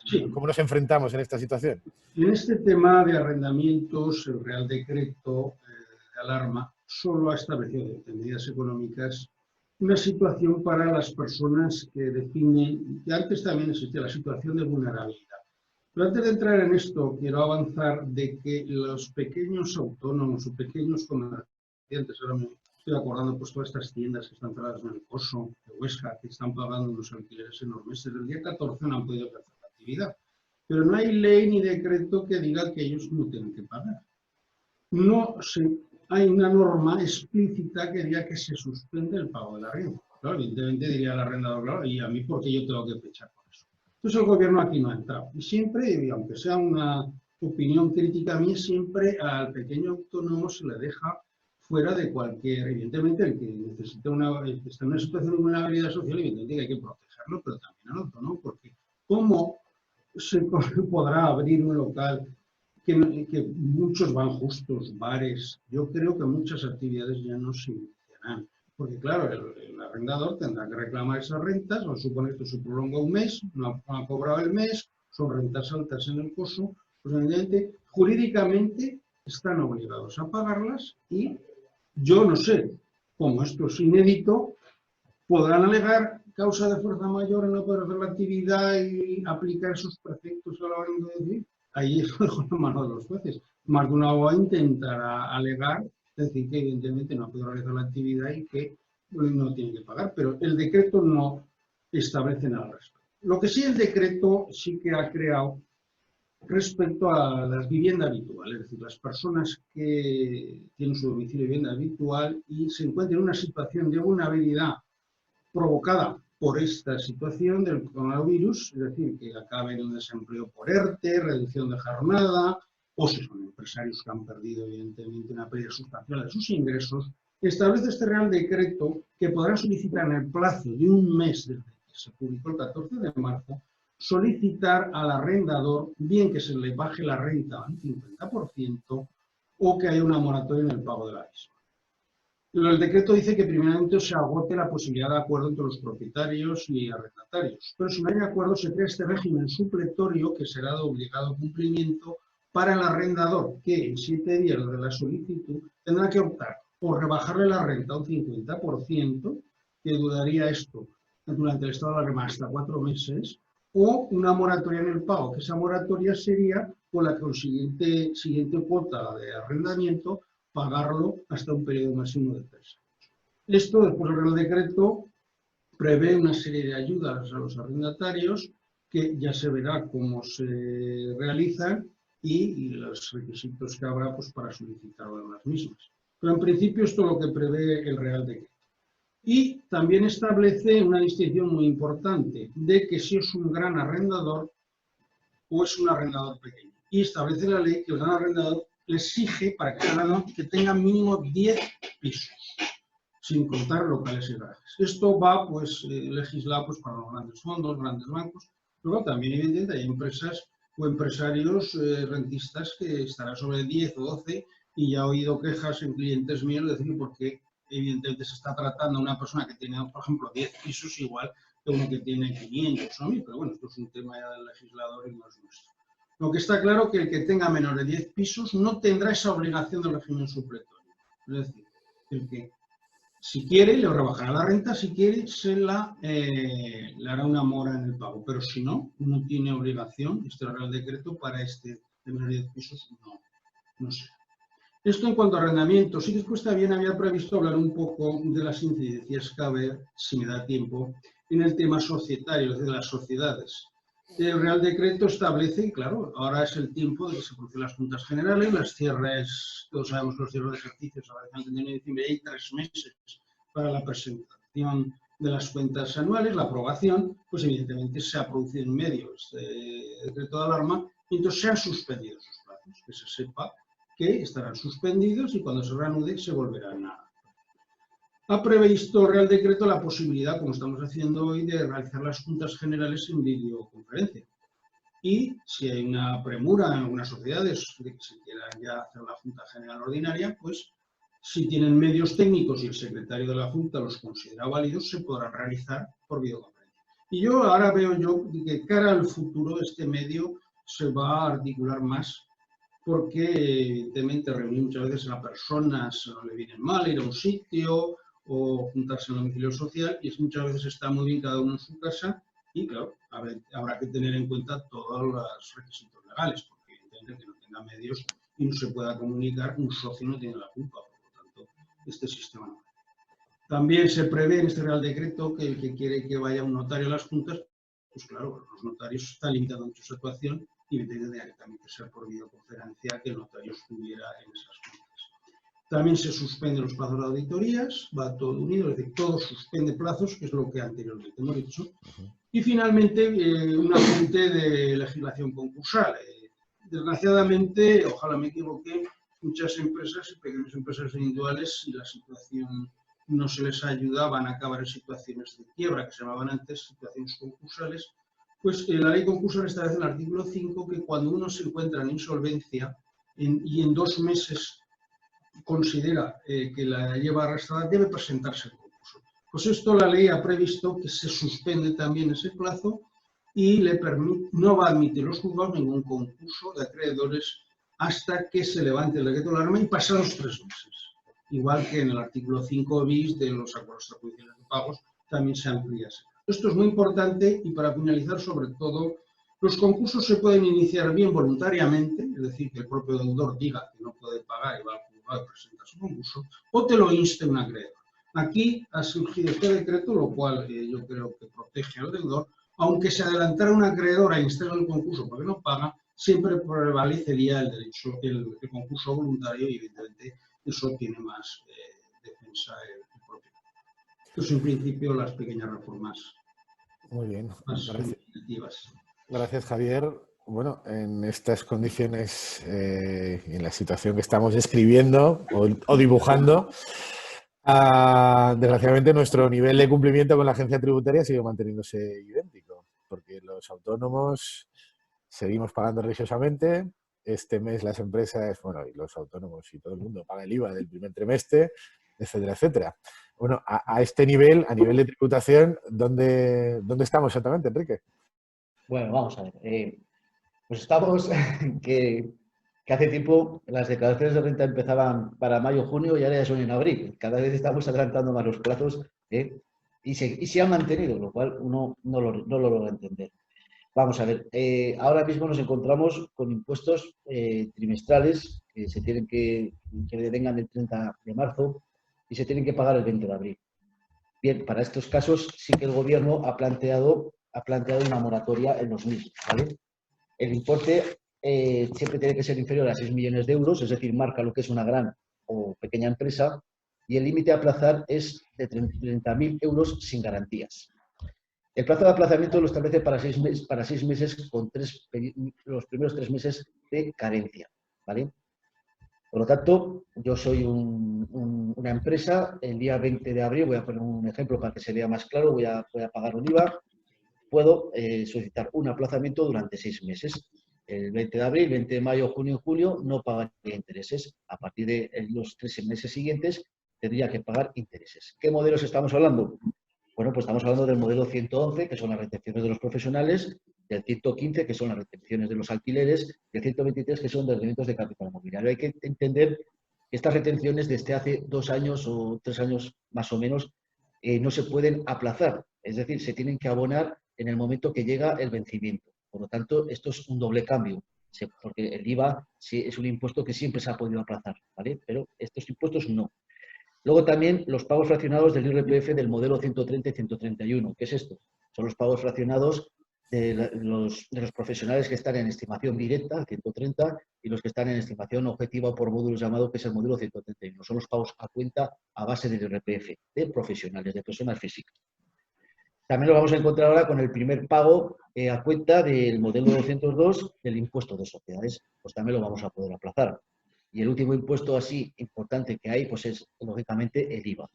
Sí. ¿Cómo nos enfrentamos en esta situación? En este tema de arrendamientos, el Real Decreto de alarma solo ha establecido en medidas económicas una situación para las personas que definen, que antes también existía la situación de vulnerabilidad. Pero antes de entrar en esto, quiero avanzar de que los pequeños autónomos o pequeños comerciantes, ahora me estoy acordando pues todas estas tiendas que están cerradas en el Coso, de Huesca, que están pagando unos alquileres enormes, desde el día 14 no han podido hacer la actividad. Pero no hay ley ni decreto que diga que ellos no tienen que pagar. Hay una norma explícita que diga que se suspende el pago de la renta. Claro, evidentemente diría el arrendador, claro, y a mí porque yo tengo que pechar por eso. Entonces el gobierno aquí no ha entrado. Y siempre, aunque sea una opinión crítica mía, siempre al pequeño autónomo se le deja fuera de cualquier, evidentemente el que necesita el que está en una situación de vulnerabilidad social, evidentemente hay que protegerlo, pero también al autónomo, porque ¿cómo se podrá abrir un local que muchos van justos, bares? Yo creo que muchas actividades ya no se iniciarán, porque claro, el arrendador tendrá que reclamar esas rentas, vamos a suponer que se prolonga un mes, no ha cobrado el mes, son rentas altas en el Coso, pues evidentemente, jurídicamente están obligados a pagarlas y yo no sé, como esto es inédito, podrán alegar causa de fuerza mayor en no poder hacer la actividad y aplicar esos preceptos a la hora de decir. Ahí es la mano de los jueces. Más de una OA intentará alegar, decir que evidentemente no ha podido realizar la actividad y que no tiene que pagar, pero el decreto no establece nada al respecto. Lo que sí el decreto sí que ha creado respecto a la vivienda habitual, es decir, las personas que tienen su domicilio de vivienda habitual y se encuentran en una situación de vulnerabilidad provocada por esta situación del coronavirus, es decir, que acaben en desempleo por ERTE, reducción de jornada, o si son empresarios que han perdido evidentemente una pérdida sustancial de sus ingresos, establece este Real Decreto que podrán solicitar en el plazo de un mes desde que se publicó el 14 de marzo, solicitar al arrendador bien que se le baje la renta al 50% o que haya una moratoria en el pago de la misma. El decreto dice que primeramente se agote la posibilidad de acuerdo entre los propietarios y arrendatarios, pero si no hay acuerdo se crea este régimen supletorio que será de obligado cumplimiento para el arrendador, que en 7 días de la solicitud tendrá que optar por rebajarle la renta a un 50%, que duraría esto durante el estado de alarma hasta 4 meses, o una moratoria en el pago, que esa moratoria sería con la consiguiente cuota de arrendamiento pagarlo hasta un periodo máximo de 3 años. Esto, después del Real Decreto, prevé una serie de ayudas a los arrendatarios que ya se verá cómo se realizan y los requisitos que habrá pues, para solicitar las mismas. Pero en principio esto es lo que prevé el Real Decreto. Y también establece una distinción muy importante de que si es un gran arrendador o es un arrendador pequeño. Y establece la ley que el gran arrendador le exige para que tengan mínimo 10 pisos, sin contar locales y garajes. Esto va pues legislado pues, para los grandes fondos, grandes bancos, pero también evidentemente hay empresas o empresarios rentistas que estarán sobre 10 o 12 y ya he oído quejas en clientes míos de decir porque evidentemente se está tratando a una persona que tiene, por ejemplo, 10 pisos igual que uno que tiene 500 o 1000, pero bueno, esto es un tema ya del legislador y no es nuestro. Lo que está claro es que el que tenga menos de 10 pisos no tendrá esa obligación del régimen supletorio. Es decir, el que si quiere le rebajará la renta, si quiere le hará una mora en el pago, pero si no, no tiene obligación, este Real Decreto para este de menos de 10 pisos no sé. Esto en cuanto a arrendamientos, y después también había previsto hablar un poco de las incidencias que va a haber, si me da tiempo, en el tema societario, es decir, de las sociedades. El Real Decreto establece, claro, ahora es el tiempo de que se producen las juntas generales, las cierres, todos sabemos que los cierres de ejercicios antes de diciembre hay 3 meses para la presentación de las cuentas anuales, la aprobación, pues evidentemente se ha producido en medio este decreto de alarma y entonces se han suspendido esos plazos, que se sepa que estarán suspendidos y cuando se reanude se volverán a... Ha previsto el Real Decreto la posibilidad, como estamos haciendo hoy, de realizar las juntas generales en videoconferencia. Y si hay una premura en algunas sociedades de que se quieran ya hacer la Junta General Ordinaria, pues si tienen medios técnicos y el secretario de la Junta los considera válidos, se podrán realizar por videoconferencia. Y yo ahora veo yo que cara al futuro este medio se va a articular más porque evidentemente reunir muchas veces a personas no le viene mal ir a un sitio o juntarse en un domicilio social y es muchas veces está muy bien cada uno en su casa y claro, habrá que tener en cuenta todos los requisitos legales porque evidentemente que no tenga medios y no se pueda comunicar, un socio no tiene la culpa, por lo tanto, este sistema no. También se prevé en este Real Decreto que el que quiere que vaya un notario a las juntas, pues claro, los notarios están limitados en su actuación y tendría que también ser por videoconferencia que el notario estuviera en esas juntas. También se suspenden los plazos de auditorías, va todo unido, es decir, todo suspende plazos, que es lo que anteriormente hemos dicho. Y finalmente, un apunte de legislación concursal. Desgraciadamente, ojalá me equivoque, muchas empresas y pequeñas empresas individuales, si la situación no se les ayuda, van a acabar en situaciones de quiebra, que se llamaban antes situaciones concursales. Pues la ley concursal establece en el artículo 5 que cuando uno se encuentra en insolvencia y en 2 meses considera que la lleva arrastrada, debe presentarse al concurso. Pues esto la ley ha previsto que se suspende también ese plazo y no va a admitir los juzgados ningún concurso de acreedores hasta que se levante el decreto de alarma y pasados 3 meses. Igual que en el artículo 5 bis de los acuerdos extrajudiciales de pagos también se amplía. Esto es muy importante y para finalizar, sobre todo, los concursos se pueden iniciar bien voluntariamente, es decir, que el propio deudor diga que no puede pagar y va al juzgado y presenta su concurso, o te lo inste un acreedor. Aquí ha surgido este decreto, lo cual yo creo que protege al deudor, aunque se adelantara un acreedor a instar el concurso porque no paga, siempre prevalecería el derecho, el concurso voluntario y evidentemente eso tiene más defensa el propio. Entonces, en principio, las pequeñas reformas Muy bien. más significativas. Gracias, Javier. Bueno, en estas condiciones, en la situación que estamos describiendo o dibujando, desgraciadamente nuestro nivel de cumplimiento con la agencia tributaria sigue manteniéndose idéntico, porque los autónomos seguimos pagando religiosamente. Este mes las empresas, bueno, y los autónomos y todo el mundo paga el IVA del primer trimestre, etcétera, etcétera. Bueno, a este nivel, a nivel de tributación, ¿dónde estamos exactamente, Enrique? Bueno, vamos a ver. Pues estamos que hace tiempo las declaraciones de renta empezaban para mayo, junio y ahora ya son en abril. Cada vez estamos adelantando más los plazos y se han mantenido, lo cual uno no lo logra entender. Vamos a ver, ahora mismo nos encontramos con impuestos trimestrales que se tienen que devengan el 30 de marzo y se tienen que pagar el 20 de abril. Bien, para estos casos sí que el gobierno ha planteado una moratoria en los mismos, ¿vale? El importe siempre tiene que ser inferior a 6 millones de euros, es decir, marca lo que es una gran o pequeña empresa, y el límite a aplazar es de 30.000 euros sin garantías. El plazo de aplazamiento lo establece para 6 meses con los primeros 3 meses de carencia, ¿vale? Por lo tanto, yo soy una empresa, el día 20 de abril, voy a poner un ejemplo para que se vea más claro, voy a pagar un IVA, puedo solicitar un aplazamiento durante 6 meses. El 20 de abril, 20 de mayo, junio y julio no pagaría intereses. A partir de los 3 meses siguientes tendría que pagar intereses. ¿Qué modelos estamos hablando? Bueno, pues estamos hablando del modelo 111, que son las retenciones de los profesionales, del 115, que son las retenciones de los alquileres, y el 123, que son de rendimientos de capital mobiliario. Hay que entender que estas retenciones desde hace 2 años o 3 años más o menos no se pueden aplazar. Es decir, se tienen que abonar en el momento que llega el vencimiento. Por lo tanto, esto es un doble cambio, porque el IVA sí es un impuesto que siempre se ha podido aplazar, ¿vale? Pero estos impuestos no. Luego también los pagos fraccionados del IRPF del modelo 130 y 131. ¿Qué es esto? Son los pagos fraccionados de los profesionales que están en estimación directa, 130, y los que están en estimación objetiva por módulos llamado, que es el modelo 131. Son los pagos a cuenta a base del IRPF de profesionales, de personas físicas. También lo vamos a encontrar ahora con el primer pago a cuenta del modelo 202 del impuesto de sociedades. Pues también lo vamos a poder aplazar. Y el último impuesto así importante que hay, pues es, lógicamente, el IVA.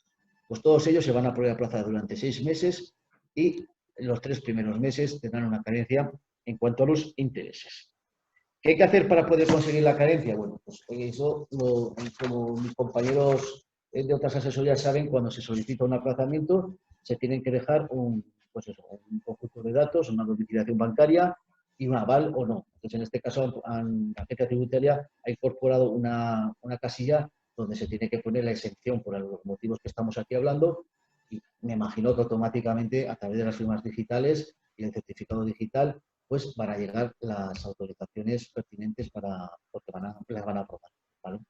Pues todos ellos se van a poder aplazar durante 6 meses y en los 3 primeros meses tendrán una carencia en cuanto a los intereses. ¿Qué hay que hacer para poder conseguir la carencia? Bueno, pues eso, como mis compañeros de otras asesorías saben, cuando se solicita un aplazamiento, se tienen que dejar un pues eso, un conjunto de datos, una domiciliación bancaria y un aval o no. Entonces, en este caso, la agencia tributaria ha incorporado una casilla donde se tiene que poner la exención por los motivos que estamos aquí hablando, y me imagino que automáticamente, a través de las firmas digitales y el certificado digital, pues van a llegar las autorizaciones pertinentes porque las van a aprobar, ¿vale?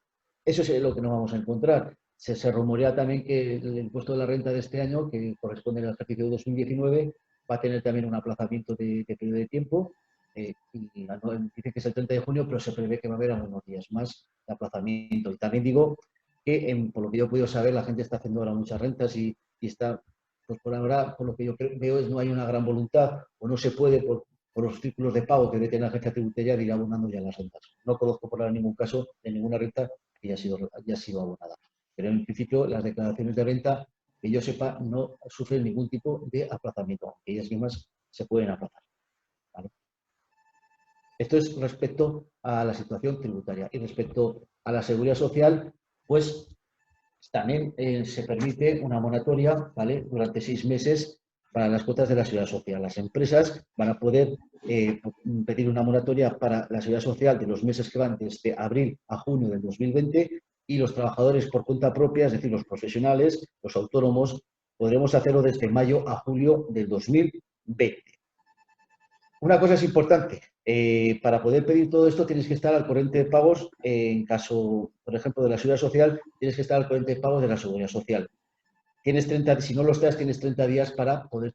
Eso es lo que nos vamos a encontrar. Se rumorea también que el impuesto de la renta de este año, que corresponde al ejercicio de 2019, va a tener también un aplazamiento de periodo de tiempo. Y dice que es el 30 de junio, pero se prevé que va a haber algunos días más de aplazamiento. Y también digo que, por lo que yo he podido saber, la gente está haciendo ahora muchas rentas y está, pues por ahora, por lo que yo veo, no hay una gran voluntad o no se puede por los círculos de pago que debe tener la agencia tributaria de ir abonando ya las rentas. No conozco por ahora ningún caso de ninguna renta que ya ha sido abonada. Pero en principio las declaraciones de renta, que yo sepa, no sufren ningún tipo de aplazamiento, aunque ellas mismas se pueden aplazar, ¿vale? Esto es respecto a la situación tributaria. Y respecto a la seguridad social, pues también se permite una moratoria, ¿vale?, durante 6 meses para las cuotas de la seguridad social. Las empresas van a poder pedir una moratoria para la seguridad social de los meses que van desde abril a junio del 2020, y los trabajadores por cuenta propia, es decir, los profesionales, los autónomos, podremos hacerlo desde mayo a julio del 2020. Una cosa es importante, para poder pedir todo esto tienes que estar al corriente de pagos. En caso, por ejemplo, de la seguridad social, tienes que estar al corriente de pagos de la seguridad social. Tienes 30, si no lo estás, tienes 30 días para poder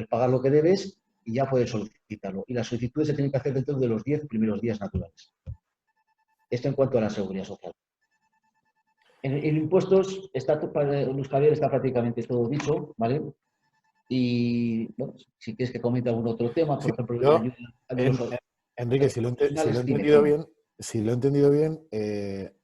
pagar lo que debes y ya puedes solicitarlo. Y las solicitudes se tienen que hacer dentro de los 10 primeros días naturales. Esto en cuanto a la seguridad social. En impuestos, Luis Javier, está prácticamente todo dicho, ¿vale? Y, bueno, si quieres que comente algún otro tema, por ejemplo, la ayuda a los Enrique, si lo he profesionales, dime. entendido bien,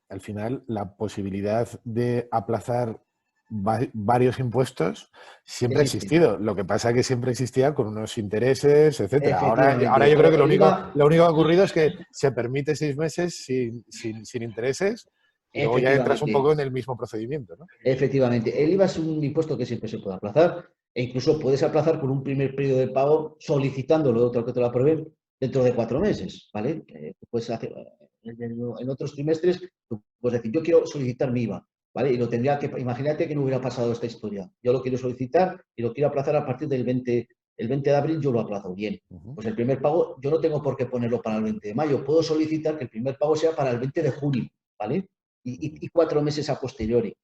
al final la posibilidad de aplazar varios impuestos siempre ha existido. Lo que pasa es que siempre existía con unos intereses, etcétera. Ahora yo creo que lo único que ha ocurrido es que se permite 6 meses sin intereses y luego ya entras un poco en el mismo procedimiento, ¿no? Efectivamente. El IVA es un impuesto que siempre se puede aplazar, e incluso puedes aplazar por un primer periodo de pago solicitándolo, otro que te lo aprueben dentro de 4 meses, ¿vale? Puedes hacer, en otros trimestres, tú puedes decir, yo quiero solicitar mi IVA, ¿vale? Y lo tendría que, imagínate que no hubiera pasado esta historia. Yo lo quiero solicitar y lo quiero aplazar a partir del 20 de abril, yo lo aplazo. Bien. Pues el primer pago, yo no tengo por qué ponerlo para el 20 de mayo. Puedo solicitar que el primer pago sea para el 20 de junio, ¿vale? Y 4 meses a posteriori.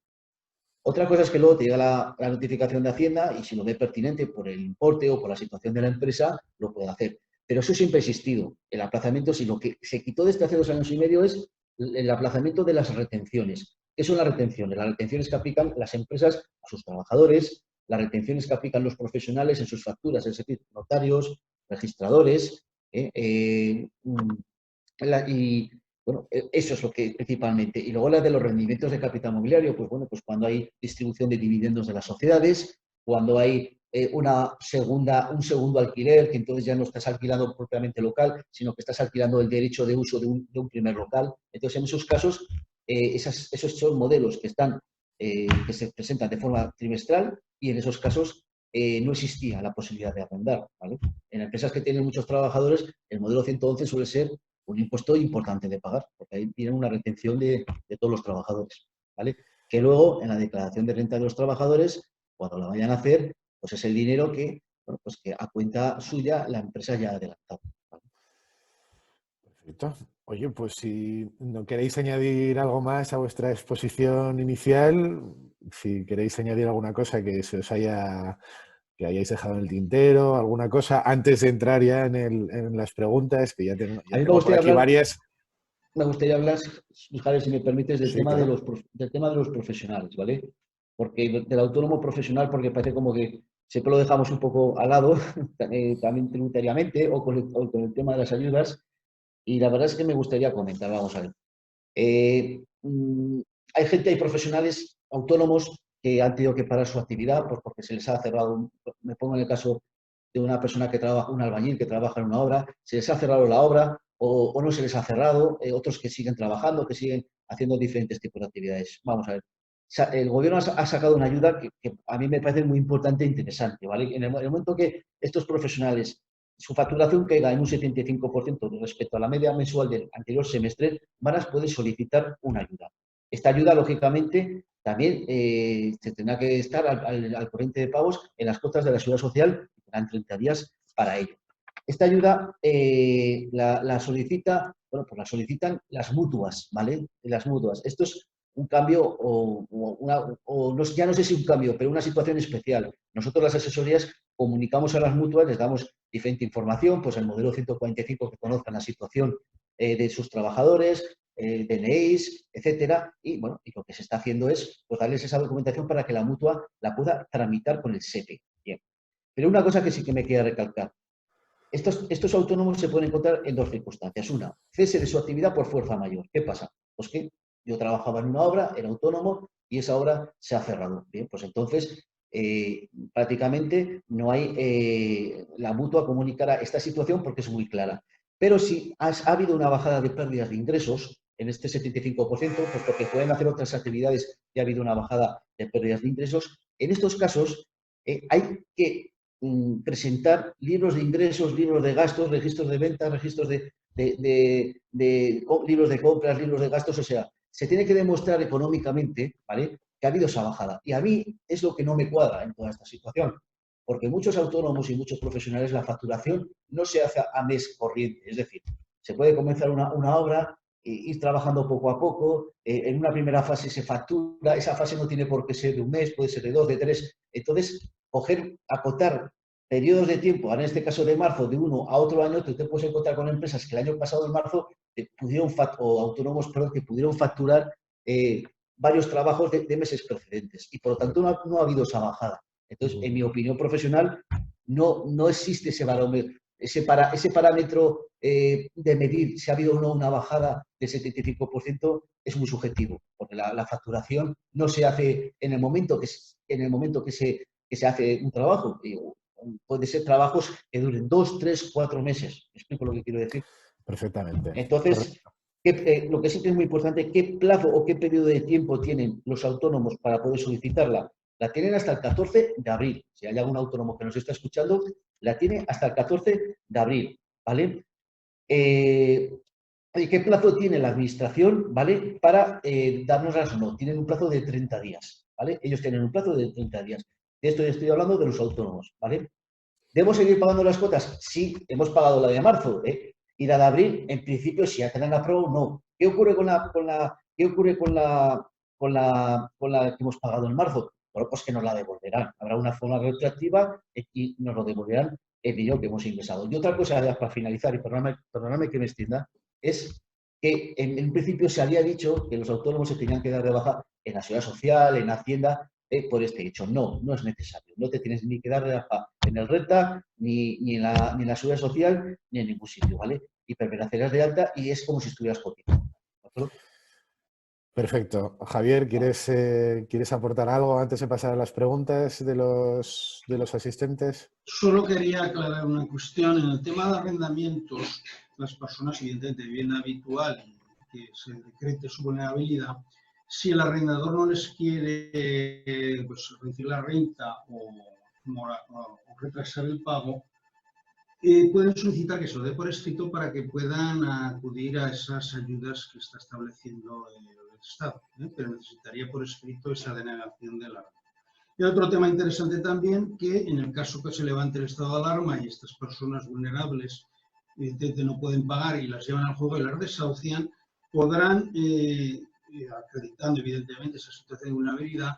Otra cosa es que luego te llega la notificación de Hacienda y si lo ve pertinente por el importe o por la situación de la empresa, lo puede hacer. Pero eso siempre ha existido. El aplazamiento, si lo que se quitó desde hace 2 años y medio es el aplazamiento de las retenciones. ¿Qué son las retenciones? Las retenciones que aplican las empresas a sus trabajadores, las retenciones que aplican los profesionales en sus facturas, es decir, notarios, registradores, y bueno, eso es lo que principalmente. Y luego la de los rendimientos de capital mobiliario, pues bueno, pues cuando hay distribución de dividendos de las sociedades, cuando hay un segundo alquiler, que entonces ya no estás alquilando propiamente local, sino que estás alquilando el derecho de uso de un primer local. Entonces, en esos casos, esos son modelos que se presentan de forma trimestral, y en esos casos no existía la posibilidad de arrendar, ¿vale? En empresas que tienen muchos trabajadores, el modelo 111 suele ser un impuesto importante de pagar, porque ahí tienen una retención de todos los trabajadores, ¿vale? Que luego, en la declaración de renta de los trabajadores, cuando la vayan a hacer, pues es el dinero que, bueno, pues que a cuenta suya la empresa ya ha adelantado, ¿vale? Perfecto. Oye, pues si no queréis añadir algo más a vuestra exposición inicial, si queréis añadir alguna cosa que que hayáis dejado en el tintero, alguna cosa, antes de entrar ya en las preguntas, que ya tengo por aquí varias. Me gustaría hablar, Javier, si me permites, del tema claro. del tema de los profesionales, ¿vale? Porque del autónomo profesional, porque parece como que siempre lo dejamos un poco al lado, también tributariamente, o con el tema de las ayudas, y la verdad es que me gustaría comentar, vamos a ver. Hay profesionales autónomos que han tenido que parar su actividad porque se les ha cerrado. Me pongo en el caso de una persona que trabaja, un albañil que trabaja en una obra, se les ha cerrado la obra o no se les ha cerrado, otros que siguen trabajando, que siguen haciendo diferentes tipos de actividades. Vamos a ver. el gobierno ha sacado una ayuda que a mí me parece muy importante e interesante, ¿vale? En el momento que estos profesionales, su facturación caiga en un 75% respecto a la media mensual del anterior semestre, van a poder solicitar una ayuda. Esta ayuda, lógicamente, también se tendrá que estar al corriente de pagos en las costas de la Seguridad Social, y tendrán 30 días para ello. Esta ayuda la solicitan las mutuas, ¿vale? Las mutuas. Esto es un cambio ya no sé si un cambio, pero una situación especial. Nosotros las asesorías comunicamos a las mutuas, les damos diferente información, pues el modelo 145 que conozcan la situación de sus trabajadores, DNIs, etcétera, y bueno, y lo que se está haciendo es pues, darles esa documentación para que la mutua la pueda tramitar con el SEPE. Bien. Pero una cosa que sí que me queda recalcar. Estos autónomos se pueden encontrar en dos circunstancias. Una, cese de su actividad por fuerza mayor. ¿Qué pasa? Pues que yo trabajaba en una obra, era autónomo y esa obra se ha cerrado. Bien, pues entonces prácticamente no hay, la mutua comunicará esta situación porque es muy clara. Pero si ha habido una bajada de pérdidas de ingresos en este 75%, pues porque pueden hacer otras actividades y ha habido una bajada de pérdidas de ingresos, en estos casos hay que presentar libros de ingresos, libros de gastos, registros de ventas, registros libros de compras, libros de gastos, o sea, se tiene que demostrar económicamente, ¿vale?, que ha habido esa bajada. Y a mí es lo que no me cuadra en toda esta situación, porque muchos autónomos y muchos profesionales la facturación no se hace a mes corriente, es decir, se puede comenzar una obra, ir trabajando poco a poco, en una primera fase se factura, esa fase no tiene por qué ser de un mes, puede ser de 2, de 3, entonces acotar periodos de tiempo, ahora en este caso de marzo, de uno a otro año, tú te puedes encontrar con empresas que el año pasado en marzo o autónomos, perdón, que pudieron facturar varios trabajos de meses precedentes y por lo tanto no ha habido esa bajada. Entonces, en mi opinión profesional, no existe ese barómetro, ese parámetro de medir si ha habido o no una bajada del 75% es muy subjetivo, porque la facturación no se hace en el momento que se hace un trabajo. Puede ser trabajos que duren 2, 3, 4 meses. ¿Me explico lo que quiero decir? Perfectamente. Entonces, lo que sí que es muy importante, ¿qué plazo o qué periodo de tiempo tienen los autónomos para poder solicitarla? La tienen hasta el 14 de abril. Si hay algún autónomo que nos está escuchando, la tiene hasta el 14 de abril, ¿vale? ¿Qué plazo tiene la administración, ¿vale?, para dárnoslas o no? Tienen un plazo de 30 días, ¿vale? Ellos tienen un plazo de 30 días. De esto estoy hablando de los autónomos, ¿vale? ¿Debo seguir pagando las cuotas? Sí, hemos pagado la de marzo, ¿eh? Y la de abril, en principio, si ya te la han aprobado, no. ¿Qué ocurre con la que hemos pagado en marzo? Bueno, pues que nos la devolverán. Habrá una forma retroactiva y nos lo devolverán el dinero que hemos ingresado. Y otra cosa, ya para finalizar, y perdóname que me extienda, es que en principio se había dicho que los autónomos se tenían que dar de baja en la Seguridad Social, en Hacienda, por este hecho. No es necesario. No te tienes ni que dar de baja en el renta, ni en la Seguridad Social, ni en ningún sitio, ¿vale? Y permanecerás de alta y es como si estuvieras cotizando. ¿De acuerdo? Perfecto. Javier, ¿quieres aportar algo antes de pasar a las preguntas de los asistentes? Solo quería aclarar una cuestión. En el tema de arrendamientos, las personas, evidentemente, de bien habitual que se decrete su vulnerabilidad, si el arrendador no les quiere pues, reducir la renta o retrasar el pago, pueden solicitar que se lo dé por escrito para que puedan acudir a esas ayudas que está estableciendo el Estado, pero necesitaría por escrito esa denegación de la renta. Y otro tema interesante también, que en el caso que se levante el estado de alarma y estas personas vulnerables evidentemente no pueden pagar y las llevan al juego y las desahucian, podrán, acreditando evidentemente esa situación de vulnerabilidad,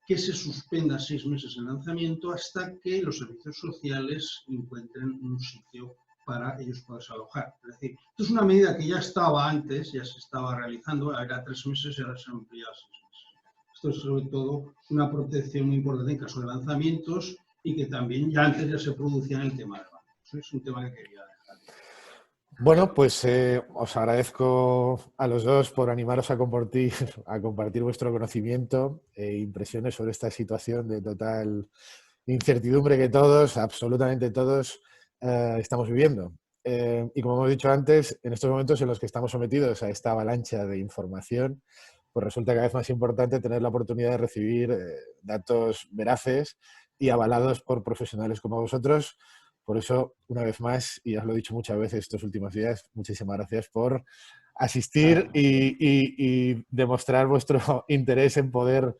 que se suspenda 6 meses el lanzamiento hasta que los servicios sociales encuentren un sitio para ellos poderse alojar. Es decir, esto es una medida que ya estaba antes, ya se estaba realizando, era 3 meses y ahora se ha ampliado a 6 meses. Esto es sobre todo una protección muy importante en caso de lanzamientos y que también ya antes ya se producía en el tema de bancos. Eso es un tema que quería dejar. Bueno, pues os agradezco a los dos por animaros a compartir vuestro conocimiento e impresiones sobre esta situación de total incertidumbre que todos, absolutamente todos, estamos viviendo. Y como hemos dicho antes, en estos momentos en los que estamos sometidos a esta avalancha de información, pues resulta cada vez más importante tener la oportunidad de recibir datos veraces y avalados por profesionales como vosotros. Por eso, una vez más, y os lo he dicho muchas veces estos últimos días, muchísimas gracias por asistir y demostrar vuestro interés en poder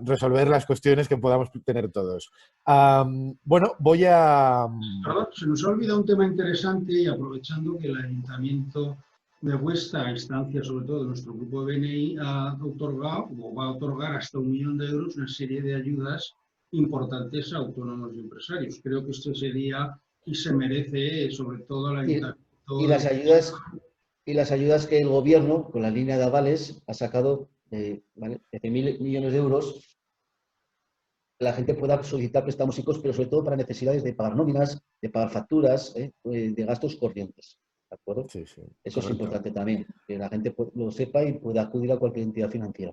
resolver las cuestiones que podamos tener todos. Bueno, voy a... Perdón, se nos ha olvidado un tema interesante y aprovechando que el ayuntamiento de vuestra instancia, sobre todo de nuestro grupo de BNI, ha otorgado o va a otorgar hasta 1 millón de euros una serie de ayudas importantes a autónomos y empresarios. Creo que esto sería y se merece sobre todo al ayuntamiento. Y las ayudas que el gobierno, con la línea de avales, ha sacado, ¿vale? 13.000 millones de euros. La gente pueda solicitar préstamos psicos, pero sobre todo para necesidades de pagar nóminas, de pagar facturas, de gastos corrientes. ¿De acuerdo? Sí, sí, eso correcto. Es importante también, que la gente lo sepa y pueda acudir a cualquier entidad financiera.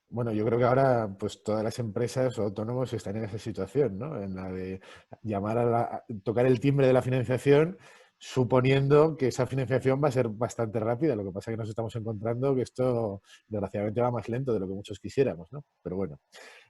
Bueno, yo creo que ahora pues todas las empresas o autónomos están en esa situación, ¿no? En la de llamar tocar el timbre de la financiación, suponiendo que esa financiación va a ser bastante rápida. Lo que pasa es que nos estamos encontrando que esto, desgraciadamente, va más lento de lo que muchos quisiéramos, ¿no? Pero bueno,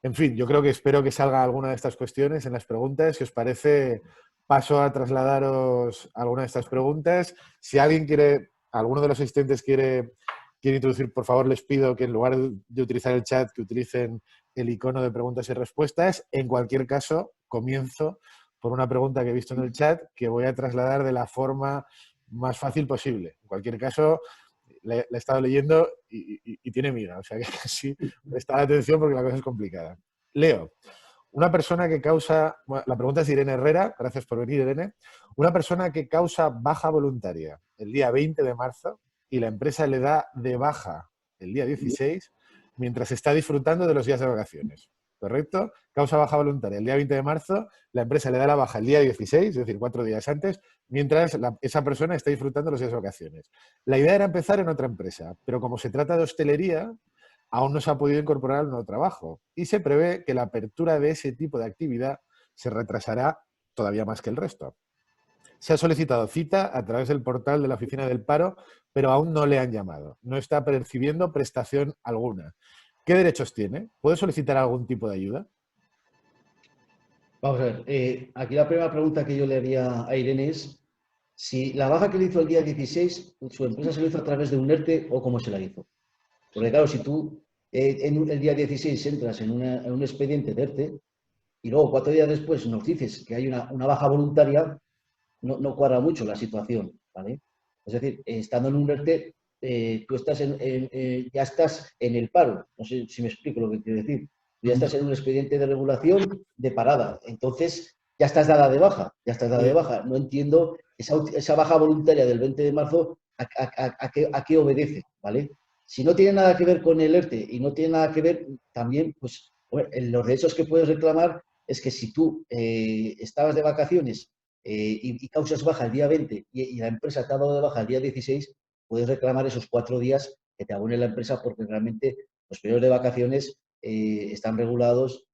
en fin, yo creo que espero que salga alguna de estas cuestiones en las preguntas. Si os parece, paso a trasladaros alguna de estas preguntas. Si alguien quiere, alguno de los asistentes quiere introducir, por favor, les pido que en lugar de utilizar el chat, que utilicen el icono de preguntas y respuestas. En cualquier caso, comienzo por una pregunta que he visto en el chat que voy a trasladar de la forma más fácil posible. En cualquier caso, la he estado leyendo y tiene miga, o sea que sí, prestad atención porque la cosa es complicada. Leo, una persona que causa, bueno, la pregunta es de Irene Herrera, gracias por venir, Irene. Una persona que causa baja voluntaria el día 20 de marzo y la empresa le da de baja el día 16 mientras está disfrutando de los días de vacaciones. ¿Correcto? Causa baja voluntaria el día 20 de marzo, la empresa le da la baja el día 16, es decir, 4 días antes, mientras esa persona está disfrutando de los días de vacaciones. La idea era empezar en otra empresa, pero como se trata de hostelería, aún no se ha podido incorporar al nuevo trabajo y se prevé que la apertura de ese tipo de actividad se retrasará todavía más que el resto. Se ha solicitado cita a través del portal de la Oficina del Paro, pero aún no le han llamado. No está percibiendo prestación alguna. ¿Qué derechos tiene? ¿Puede solicitar algún tipo de ayuda? Vamos a ver, aquí la primera pregunta que yo le haría a Irene es si la baja que le hizo el día 16, su empresa se lo hizo a través de un ERTE o cómo se la hizo. Porque claro, si tú el día 16 entras en un expediente de ERTE y luego 4 días después nos dices que hay una baja voluntaria, no cuadra mucho la situación, ¿vale? Es decir, estando en un ERTE, tú estás ya estás en el paro. No sé si me explico lo que quiero decir. Ya estás en un expediente de regulación de parada. Entonces, ya estás dada de baja. Ya estás dada de baja. No entiendo esa baja voluntaria del 20 de marzo a qué obedece, ¿vale? Si no tiene nada que ver con el ERTE y no tiene nada que ver también, pues, los derechos que puedes reclamar es que si tú estabas de vacaciones y causas baja el día 20 y la empresa te ha dado de baja el día 16, puedes reclamar esos 4 días que te abone la empresa porque realmente los periodos de vacaciones están regulados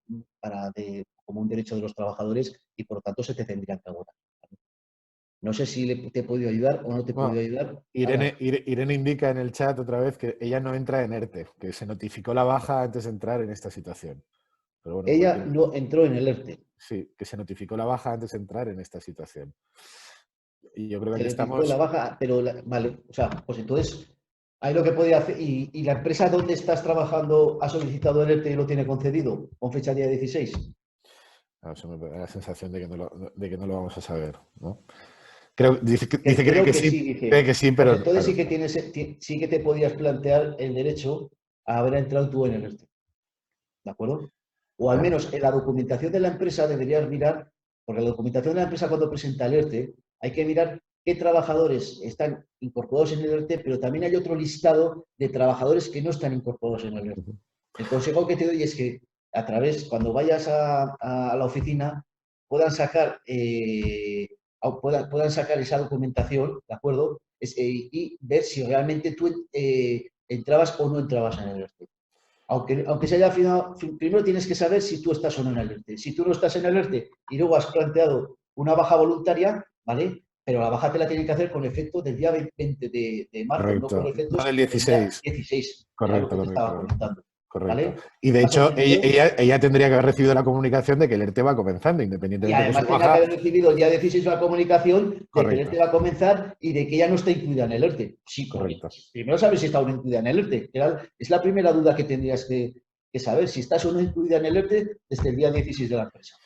como un derecho de los trabajadores y por lo tanto se te tendrían que abonar. No sé si te he podido ayudar o no te he podido ayudar. Irene indica en el chat otra vez que ella no entra en ERTE, que se notificó la baja antes de entrar en esta situación. Pero bueno, ella no entró en el ERTE. Sí, que se notificó la baja antes de entrar en esta situación. Y yo creo que Se aquí notificó estamos... la baja, pero vale, o sea, pues entonces ahí lo que podía hacer, y la empresa donde estás trabajando ha solicitado el ERTE y lo tiene concedido con fecha día 16. Eso me da la sensación de que no lo vamos a saber, ¿no? Dice que Creo cree que sí, que sí, pues pero entonces claro. sí que te podías plantear el derecho a haber entrado tú en el ERTE, ¿de acuerdo? O al Vale. menos en la documentación de la empresa deberías mirar, porque la documentación de la empresa cuando presenta el ERTE hay que mirar qué trabajadores están incorporados en el ERTE, pero también hay otro listado de trabajadores que no están incorporados en el ERTE. El consejo que te doy es que a través, cuando vayas a la oficina, puedan sacar esa documentación, ¿de acuerdo? Y ver si realmente tú entrabas o no entrabas en el ERTE. Aunque se haya firmado, primero tienes que saber si tú estás o no en el ERTE. Si tú no estás en el ERTE y luego has planteado una baja voluntaria, ¿vale? pero la baja te la tienen que hacer con efecto del día 20 de marzo, no con Correcto. efectos No del del día 16. 16, era lo Correcto, que te correcto, estaba correcto. comentando. Correcto. ¿Vale? Y de ¿Me has hecho, entendido? ella tendría que haber recibido la comunicación de que el ERTE va comenzando, Y independientemente de su además tenía que baja. haber recibido el día 16 la comunicación de que el Correcto, ERTE va a comenzar y de que ella no está incluida en el ERTE. Sí, correcto. primero sabes si está o no incluida en el ERTE. Es la primera duda que tendrías que saber, si estás o no incluida en el ERTE desde el día 16 de la empresa.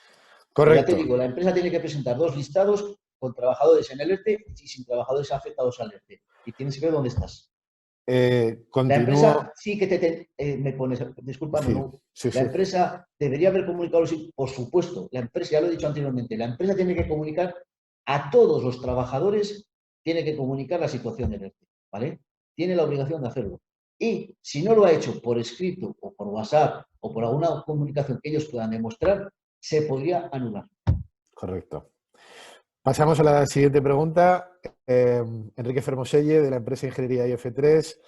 Pero ya te Correcto. digo, la empresa tiene que presentar 2 listados con trabajadores en el ERTE y sin trabajadores afectados al ERTE. Y tienes que ver dónde estás. La Continúo. empresa sí que me pones, discúlpame, Sí, no. sí, La sí. empresa debería haber comunicado, por supuesto, la empresa, ya lo he dicho anteriormente, la empresa tiene que comunicar a todos los trabajadores, tiene que comunicar la situación del ERTE, ¿vale? Tiene la obligación de hacerlo. Y si no lo ha hecho por escrito o por WhatsApp o por alguna comunicación que ellos puedan demostrar, se podría anular. Correcto. Pasamos a la siguiente pregunta. Enrique Fermoselle, de la empresa Ingeniería IF3.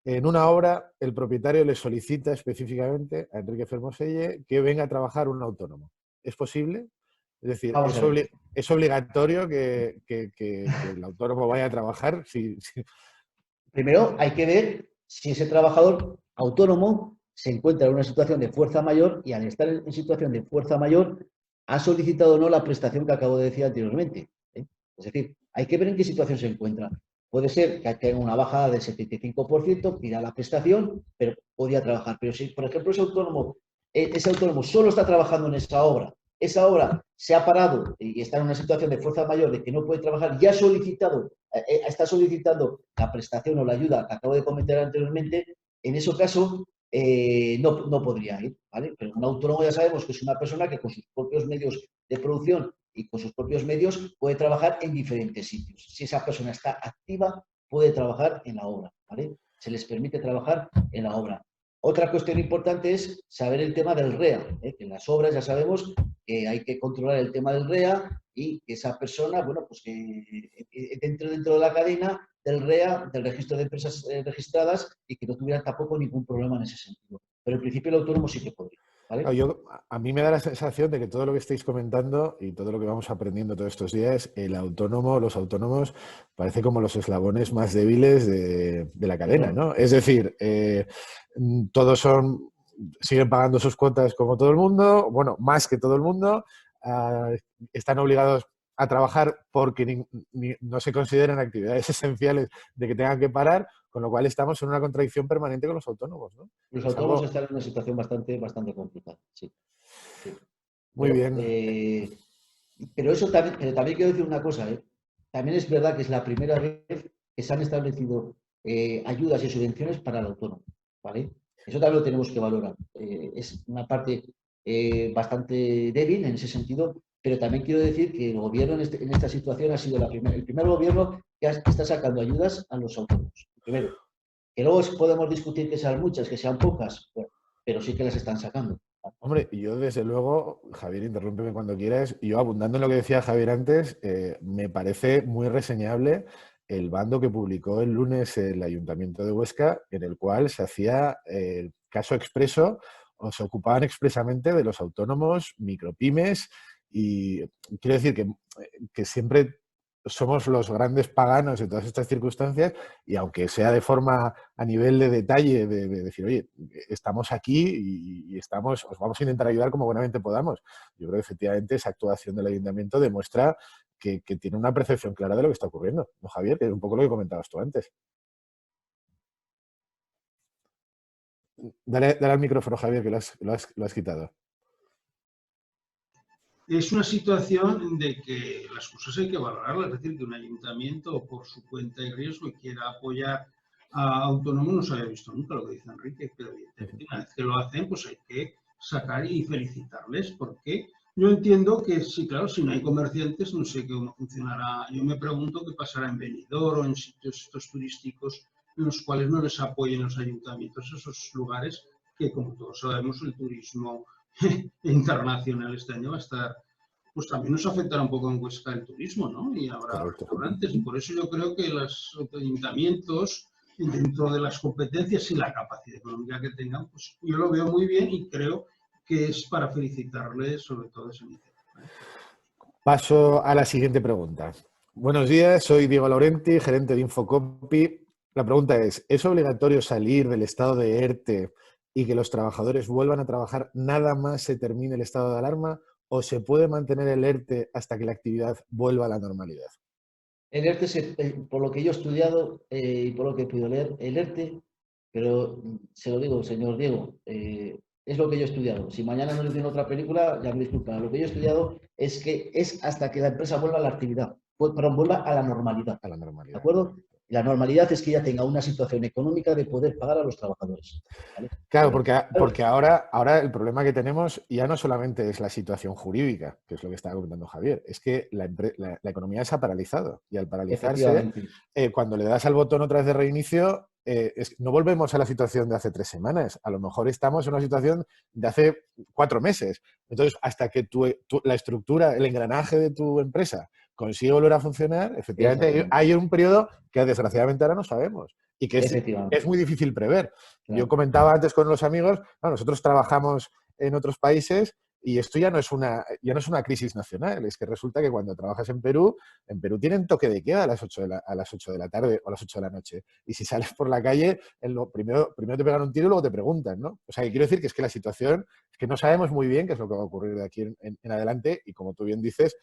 En una obra, el propietario le solicita específicamente a Enrique Fermoselle que venga a trabajar un autónomo. ¿Es posible? Es decir, Vamos a ver. ¿es obligatorio que el autónomo vaya a trabajar? Primero hay que ver si ese trabajador autónomo se encuentra en una situación de fuerza mayor y al estar en situación de fuerza mayor ha solicitado o no la prestación que acabo de decir anteriormente. Es decir, hay que ver en qué situación se encuentra. Puede ser que tenga una bajada del 75%, pida la prestación, pero podría trabajar. Pero si, por ejemplo, ese autónomo solo está trabajando en esa obra se ha parado y está en una situación de fuerza mayor de que no puede trabajar, ya ha solicitado, está solicitando la prestación o la ayuda que acabo de comentar anteriormente, en ese caso no podría ir, ¿vale? Pero un autónomo ya sabemos que es una persona que con sus propios medios de producción y con sus propios medios puede trabajar en diferentes sitios. Si esa persona está activa, puede trabajar en la obra, ¿vale? Se les permite trabajar en la obra. Otra cuestión importante es saber el tema del REA, que en las obras ya sabemos que hay que controlar el tema del REA y que esa persona, bueno, pues que dentro de la cadena del REA, del registro de empresas registradas y que no tuviera tampoco ningún problema en ese sentido. Pero en principio el autónomo sí que podría. ¿Vale? A mí me da la sensación de que todo lo que estáis comentando y todo lo que vamos aprendiendo todos estos días, los autónomos, parece como los eslabones más débiles de la cadena, ¿no? Es decir, todos siguen pagando sus cuotas como todo el mundo, bueno, más que todo el mundo, están obligados a trabajar porque no se consideran actividades esenciales de que tengan que parar, con lo cual estamos en una contradicción permanente con los autónomos, ¿no? Los Es autónomos algo están en una situación bastante complicada, sí. Sí. muy bien. Pero eso también, también quiero decir una cosa, ¿eh? También es verdad que es la primera vez que se han establecido ayudas y subvenciones para el autónomo, ¿vale? Eso también lo tenemos que valorar. Es una parte bastante débil en ese sentido, pero también quiero decir que el gobierno en esta situación ha sido el primer gobierno que está sacando ayudas a los autónomos. Primero, que luego podemos discutir que sean muchas, que sean pocas, bueno, pero sí que las están sacando. Hombre, yo desde luego, Javier, interrúmpeme cuando quieras, yo abundando en lo que decía Javier antes, me parece muy reseñable el bando que publicó el lunes el Ayuntamiento de Huesca, en el cual se hacía el caso expreso o se ocupaban expresamente de los autónomos, micropymes, y quiero decir que siempre somos los grandes paganos en todas estas circunstancias y aunque sea de forma a nivel de detalle, de decir, oye, estamos aquí y os vamos a intentar ayudar como buenamente podamos. Yo creo que efectivamente esa actuación del ayuntamiento demuestra que tiene una percepción clara de lo que está ocurriendo, ¿no, Javier? Que es un poco lo que comentabas tú antes. Dale al micrófono, Javier, que lo has quitado. Es una situación de que las cosas hay que valorarlas, es decir, que un ayuntamiento por su cuenta y riesgo quiera apoyar a autónomos no se había visto nunca, lo que dice Enrique, pero evidentemente una vez que lo hacen, pues hay que sacar y felicitarles, porque yo entiendo que sí, claro, si no hay comerciantes, no sé cómo funcionará. Yo me pregunto qué pasará en Benidorm o en sitios estos turísticos en los cuales no les apoyen los ayuntamientos, esos lugares que, como todos sabemos, el turismo internacional este año va a estar, pues también nos afectará un poco en Huesca el turismo, ¿no? Y habrá Correcto. restaurantes, y por eso yo creo que los ayuntamientos, dentro de las competencias y la capacidad económica que tengan, pues yo lo veo muy bien y creo que es para felicitarles sobre todo esa iniciativa. Paso a la siguiente pregunta. Buenos días, soy Diego Laurenti, gerente de Infocopy. La pregunta ¿es obligatorio salir del estado de ERTE y que los trabajadores vuelvan a trabajar nada más se termine el estado de alarma o se puede mantener el ERTE hasta que la actividad vuelva a la normalidad? El ERTE, por lo que yo he estudiado y por lo que he podido leer, el ERTE, pero se lo digo, señor Diego, es lo que yo he estudiado. Si mañana no le tiene otra película, ya me disculpa. Lo que yo he estudiado es que es hasta que la empresa vuelva a la actividad, perdón, vuelva a la normalidad. A la ¿De normalidad, acuerdo? correcto. La normalidad es que ya tenga una situación económica de poder pagar a los trabajadores. ¿Vale? Claro, Correcto. porque ahora el problema que tenemos ya no solamente es la situación jurídica, que es lo que estaba comentando Javier, es que la economía se ha paralizado y al paralizarse, Efectivamente. cuando le das al botón otra vez de reinicio, no volvemos a la situación de hace 3 semanas, a lo mejor estamos en una situación de hace 4 meses. Entonces, hasta que la estructura, el engranaje de tu empresa consigue volver a funcionar, efectivamente Exactamente. hay un periodo que desgraciadamente ahora no sabemos y que es Efectivamente. muy difícil prever. Yo Claro. comentaba antes con los amigos, nosotros trabajamos en otros países y esto ya no es una crisis nacional. Es que resulta que cuando trabajas en Perú tienen toque de queda a las 8 de la tarde o a las 8 de la noche. Y si sales por la calle, primero te pegan un tiro y luego te preguntan, ¿no? O sea, que quiero decir que es que la situación es que no sabemos muy bien qué es lo que va a ocurrir de aquí en adelante y como tú bien dices,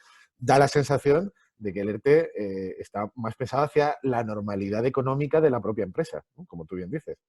da la sensación de que el ERTE está más pesado hacia la normalidad económica de la propia empresa, ¿no? Como tú bien dices.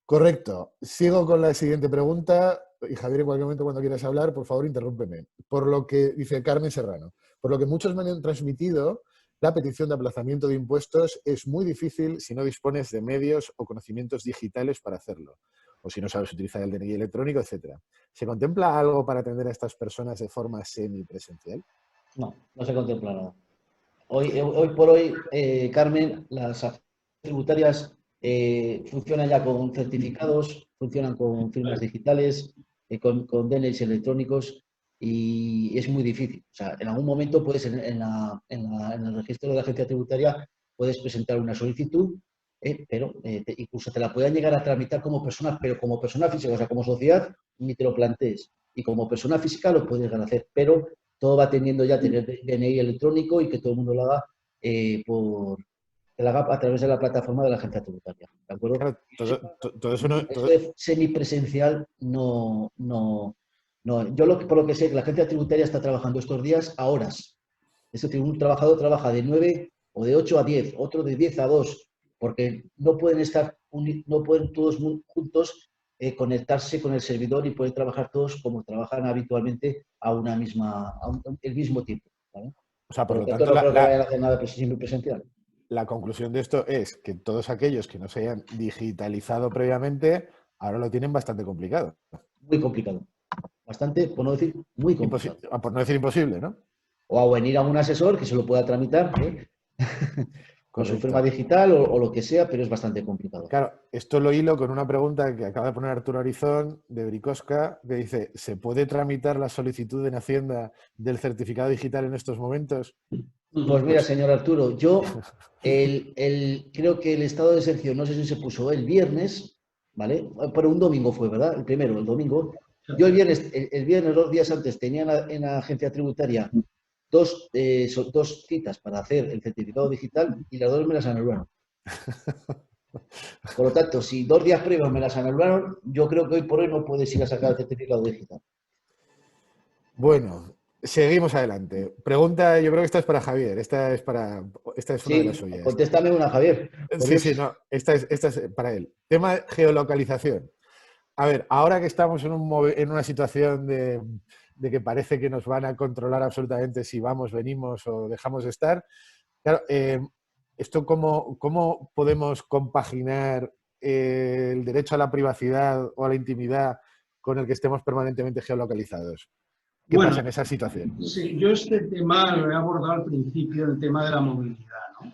Correcto. Sigo con la siguiente pregunta. Y Javier, en cualquier momento cuando quieras hablar, por favor, interrúmpeme. Por lo que dice Carmen Serrano, por lo que muchos me han transmitido, la petición de aplazamiento de impuestos es muy difícil si no dispones de medios o conocimientos digitales para hacerlo, o si no sabes utilizar el DNI electrónico, etcétera. ¿Se contempla algo para atender a estas personas de forma semipresencial? No, no se contempla nada. Hoy por hoy, Carmen, las agencias tributarias funcionan ya con certificados, funcionan con firmas digitales, con DNIs electrónicos y es muy difícil. O sea, en algún momento puedes, en el registro de la agencia tributaria, puedes presentar una solicitud, pero incluso te la puedan llegar a tramitar como persona, pero como persona física, o sea, como sociedad, ni te lo plantees. Y como persona física lo puedes llegar a hacer, pero todo va tendiendo ya a tener DNI electrónico y que todo el mundo lo haga que lo haga a través de la plataforma de la agencia tributaria. ¿De acuerdo? Claro, todo eso no. Esto de semipresencial no. Yo por lo que sé, que la agencia tributaria está trabajando estos días a horas. Es decir, un trabajador trabaja de 9 o de 8 a 10, otro de 10 a 2, porque no pueden no pueden todos juntos conectarse con el servidor y poder trabajar todos como trabajan habitualmente el mismo tiempo. ¿Vale? O sea, por Por lo lo tanto, tanto, no creo que vayan a hacer nada semipresencial. la conclusión de esto es que todos aquellos que no se hayan digitalizado previamente, ahora lo tienen bastante complicado. Muy complicado. Bastante, por no decir, muy complicado. Por no decir imposible, ¿no? O a venir a un asesor que se lo pueda tramitar con su firma Correcto. digital o lo que sea, pero es bastante complicado. Claro, esto lo hilo con una pregunta que acaba de poner Arturo Arizón de Bricosca, que dice, ¿se puede tramitar la solicitud en Hacienda del certificado digital en estos momentos? Pues mira, Pues señor Arturo, yo creo que el estado de excepción, no sé si se puso el viernes, ¿vale? Pero un domingo fue, ¿verdad? El primero, el domingo. Yo el viernes, 2 días antes, tenía en la agencia tributaria dos citas para hacer el certificado digital y las dos me las anularon. Por lo tanto, si 2 días previos me las anularon, yo creo que hoy por hoy no puedes ir a sacar el certificado digital. bueno, seguimos adelante. Pregunta, yo creo que esta es para Javier, esta es una de las Sí, suyas. contéstame una, Javier. Por Sí, sí, Dios. no, esta es para él. Tema de geolocalización. A ver, ahora que estamos en una situación de que parece que nos van a controlar absolutamente si vamos, venimos o dejamos de estar, claro, ¿esto cómo podemos compaginar el derecho a la privacidad o a la intimidad con el que estemos permanentemente geolocalizados? ¿Qué Bueno, pasa en esa situación? sí, yo este tema lo he abordado al principio, el tema de la movilidad, ¿no?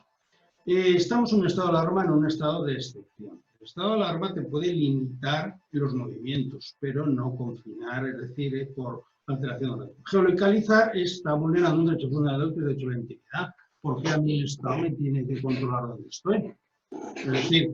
Estamos en un estado de alarma, en un estado de excepción. El estado de alarma te puede limitar los movimientos, pero no confinar, es decir, por alteración de la geolocalizar está vulnerando un derecho fundamental, que es el derecho a la intimidad. ¿Por qué a mí el Estado me tiene que controlar dónde estoy? Es decir,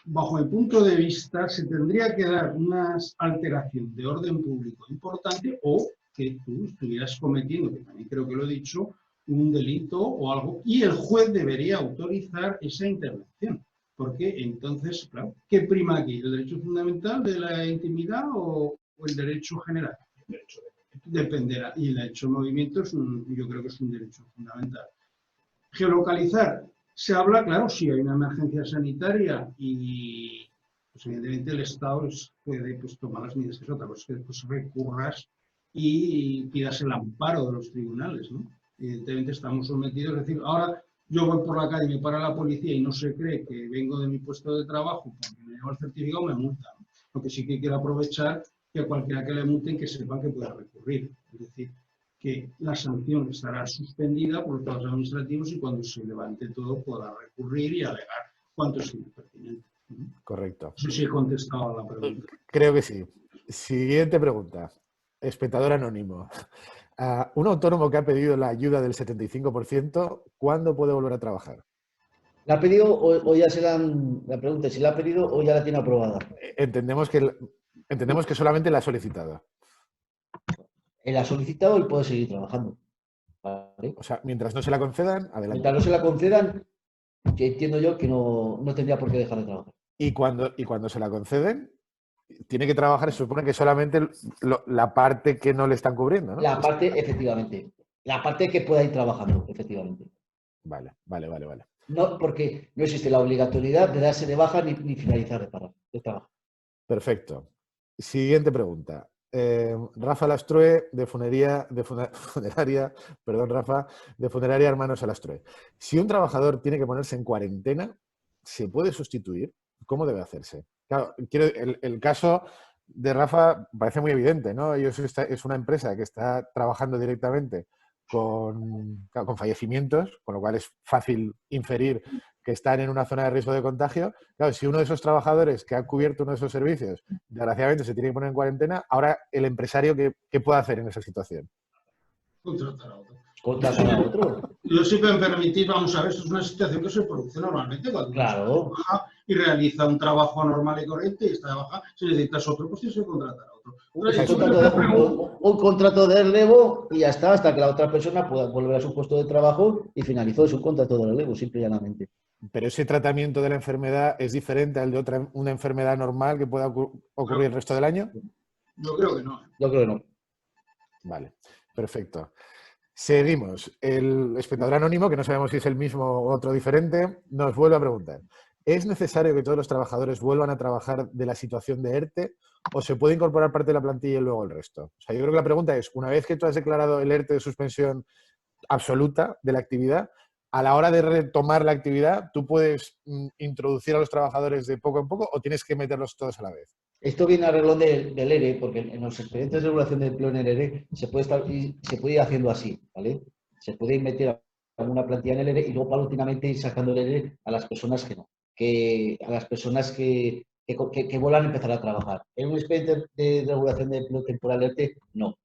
bajo mi punto de vista, se tendría que dar una alteración de orden público importante o que tú estuvieras cometiendo, que también creo que lo he dicho, un delito o algo, y el juez debería autorizar esa intervención. Porque entonces, claro, ¿qué prima aquí? ¿El derecho fundamental de la intimidad o el derecho general? El derecho dependerá. Y el derecho de movimiento yo creo que es un derecho fundamental. Geolocalizar. Se habla, claro, si hay una emergencia sanitaria y pues, evidentemente el Estado puede pues, tomar las medidas, que es otra cosa, que después recurras y pidas el amparo de los tribunales, ¿no? Evidentemente estamos sometidos, es decir, ahora yo voy por la calle y me para la policía y no se cree que vengo de mi puesto de trabajo porque me llevo el certificado, me multan. Lo que sí que quiero aprovechar que a cualquiera que le multen que sepa que pueda recurrir. Es decir, que la sanción estará suspendida por los trabajos administrativos y cuando se levante todo podrá recurrir y alegar cuánto es impertinente. Correcto. No sé si he contestado a la pregunta. Creo que sí. Siguiente pregunta. Espectador anónimo. Un autónomo que ha pedido la ayuda del 75%, ¿cuándo puede volver a trabajar? ¿La ha pedido o ya se la han... La pregunta es si la ha pedido o ya la tiene aprobada. Entendemos que solamente la ha solicitado. Él ha solicitado y puede seguir trabajando. ¿Vale? O sea, mientras no se la concedan, adelante. Mientras no se la concedan, que entiendo yo que no tendría por qué dejar de trabajar. Y cuando se la conceden, tiene que trabajar, se supone que solamente la parte que no le están cubriendo, ¿no? La parte, efectivamente. La parte que pueda ir trabajando, efectivamente. Vale. No, porque no existe la obligatoriedad de darse de baja ni finalizar de trabajo. Perfecto. Siguiente pregunta. Rafa Lastrue, de Funeraria Hermanos Alastrue. Si un trabajador tiene que ponerse en cuarentena, ¿se puede sustituir? ¿Cómo debe hacerse? Claro, el caso de Rafa parece muy evidente, ¿no? Es una empresa que está trabajando directamente con fallecimientos, con lo cual es fácil inferir que están en una zona de riesgo de contagio. Claro, si uno de esos trabajadores que ha cubierto uno de esos servicios, desgraciadamente se tiene que poner en cuarentena, ahora el empresario, ¿qué puede hacer en esa situación? Contratar a otro. ¿Contratar a otro? Yo sí me permitís, vamos a ver, esto es una situación que se produce normalmente cuando uno está de baja y realiza un trabajo normal y correcto y está de baja. Si necesitas otro, pues tienes que contratar a otro. Un contrato de relevo y ya está, hasta que la otra persona pueda volver a su puesto de trabajo y finalizó su contrato de relevo, simple y llanamente. Pero ese tratamiento de la enfermedad es diferente al de una enfermedad normal que pueda ocurrir el resto del año. Yo creo que no. Yo creo que no. Vale, perfecto. Seguimos. El espectador anónimo, que no sabemos si es el mismo o otro diferente, nos vuelve a preguntar: ¿es necesario que todos los trabajadores vuelvan a trabajar de la situación de ERTE o se puede incorporar parte de la plantilla y luego el resto? O sea, yo creo que la pregunta es, una vez que tú has declarado el ERTE de suspensión absoluta de la actividad, a la hora de retomar la actividad, ¿tú puedes introducir a los trabajadores de poco en poco o tienes que meterlos todos a la vez? Esto viene a reloj del ERE, porque en los expedientes de regulación de empleo en el ERE se puede ir haciendo así, ¿vale? Se puede meter alguna plantilla en el ERE y luego paulatinamente ir sacando el ERE a las personas que no, a las personas que vuelvan a empezar a trabajar. En un expediente de regulación de empleo temporal ERTE, no.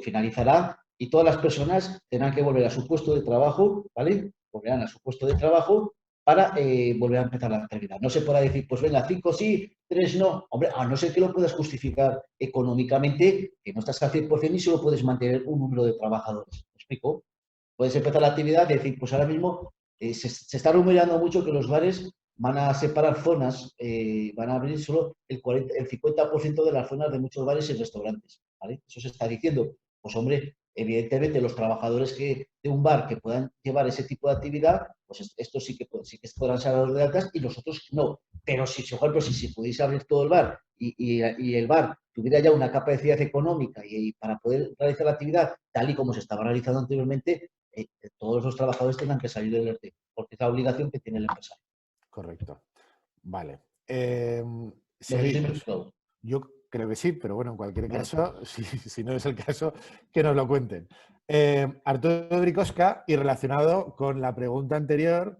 Finalizará y todas las personas tendrán que volver a su puesto de trabajo, ¿vale? Volverán a su puesto de trabajo para volver a empezar la actividad. No se podrá decir, pues venga, 5 sí, 3 no. Hombre, a no ser que lo puedas justificar económicamente, que no estás al 100% y solo puedes mantener un número de trabajadores. ¿Me explico? Puedes empezar la actividad y decir, pues ahora mismo se está rumoreando mucho que los bares van a separar zonas, van a abrir solo el 50% de las zonas de muchos bares y restaurantes, ¿vale? Eso se está diciendo. Pues hombre, evidentemente los trabajadores de un bar que puedan llevar ese tipo de actividad, pues estos sí que podrán ser los de altas y los otros no. Pero si, por ejemplo, si se pudiese abrir todo el bar y el bar tuviera ya una capacidad económica y para poder realizar la actividad tal y como se estaba realizando anteriormente, todos los trabajadores tengan que salir del ERTE, porque es la obligación que tiene el empresario. Correcto. Vale. Seguimos. Yo creo que sí, pero bueno, en cualquier caso, si no es el caso, que nos lo cuenten. Arturo Bricosca, y relacionado con la pregunta anterior,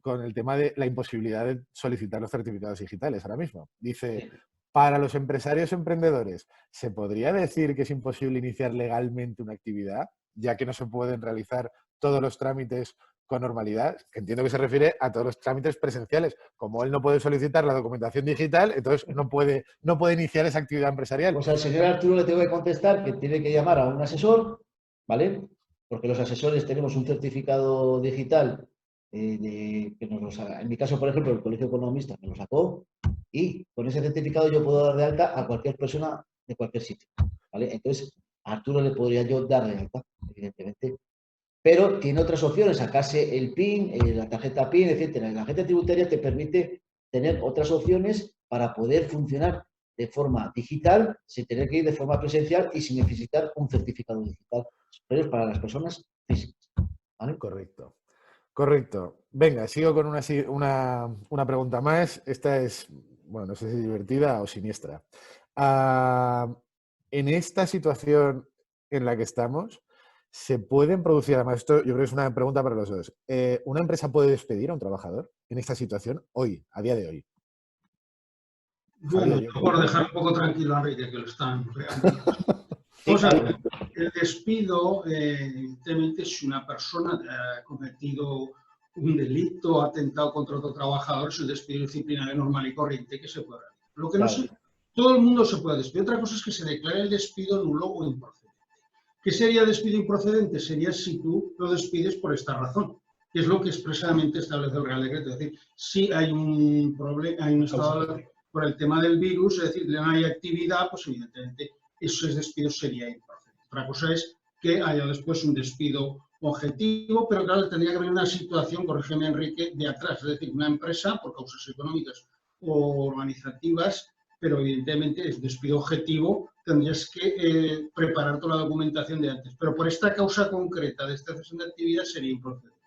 con el tema de la imposibilidad de solicitar los certificados digitales ahora mismo. Dice, para los empresarios emprendedores, ¿se podría decir que es imposible iniciar legalmente una actividad, ya que no se pueden realizar todos los trámites con normalidad? Entiendo que se refiere a todos los trámites presenciales. Como él no puede solicitar la documentación digital, entonces no puede iniciar esa actividad empresarial. Pues al señor Arturo le tengo que contestar que tiene que llamar a un asesor, ¿vale? porque los asesores tenemos un certificado digital, en mi caso, por ejemplo, el Colegio de Economistas me lo sacó, y con ese certificado yo puedo dar de alta a cualquier persona de cualquier sitio, ¿vale? Entonces, a Arturo le podría yo dar de alta, evidentemente, pero tiene otras opciones, sacarse el PIN, la tarjeta PIN, etcétera. La agencia tributaria te permite tener otras opciones para poder funcionar de forma digital, sin tener que ir de forma presencial y sin necesitar un certificado digital. Pero es para las personas físicas, ¿vale? Correcto. Correcto. Venga, sigo con una pregunta más. Esta es, bueno, no sé si divertida o siniestra. En esta situación en la que estamos, ¿se pueden producir, además esto yo creo que es una pregunta para los dos, ¿una empresa puede despedir a un trabajador en esta situación hoy, a día de hoy? Bueno, Javier, yo por dejar un poco tranquilo a Enrique, que lo están realmente. Vamos a ver, el despido, evidentemente, si una persona ha cometido un delito, ha atentado contra otro trabajador, es el despido disciplinario normal y corriente que se puede realizar. Lo que no sé, todo el mundo se puede despedir. Otra cosa es que se declare el despido nulo o improcedente. ¿Qué sería despido improcedente? Sería si tú lo despides por esta razón, que es lo que expresamente establece el Real Decreto. Es decir, si hay un problema, hay un estado por el tema del virus, es decir, no hay actividad, pues evidentemente ese despido sería improcedente. Otra cosa es que haya después un despido objetivo, pero claro, tendría que haber una situación, corrígeme Enrique, de atrás, es decir, una empresa por causas económicas o organizativas, pero evidentemente es despido objetivo, tendrías que preparar toda la documentación de antes. Pero por esta causa concreta de esta cesión de actividad sería improcedente.